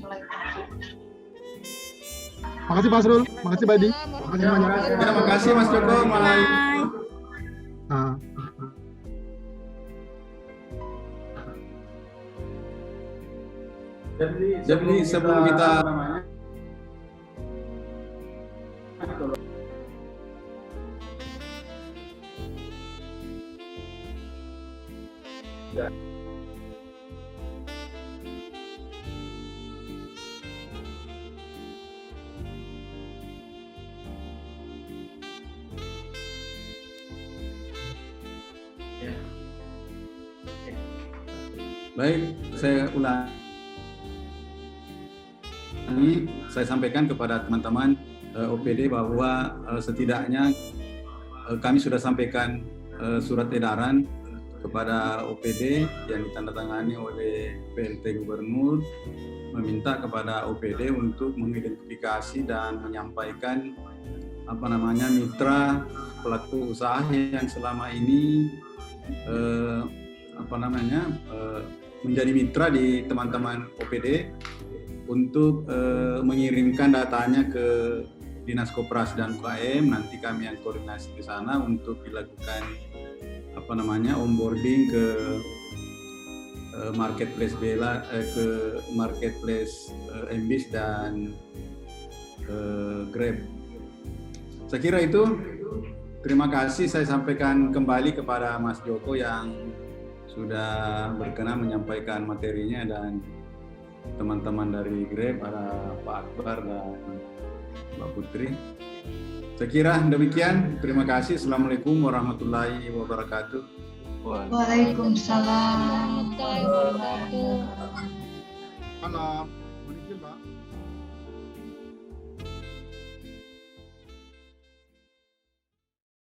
Makasih Pak Asrul, makasih Pak Edi, makasih semuanya.
Terima kasih Mas Joko.
Nah.
Jadi sebelum kita Baik, saya ulangi, saya sampaikan kepada teman-teman OPD bahwa setidaknya kami sudah sampaikan surat edaran kepada OPD yang ditandatangani oleh PLT Gubernur, meminta kepada OPD untuk mengidentifikasi dan menyampaikan mitra pelaku usaha yang selama ini menjadi mitra di teman-teman OPD untuk mengirimkan datanya ke Dinas Koperasi dan UKM. Nanti kami yang koordinasi ke sana untuk dilakukan onboarding ke marketplace Bela, ke marketplace MBIS dan Grab. Saya kira itu. Terima kasih, saya sampaikan kembali kepada Mas Joko yang sudah berkenan menyampaikan materinya, dan teman-teman dari Grab, ada Pak Akbar dan Mbak Putri. Saya kira demikian. Terima kasih. Assalamualaikum warahmatullahi wabarakatuh.
Waalaikumsalam.
Malam. Mohon izin, Pak.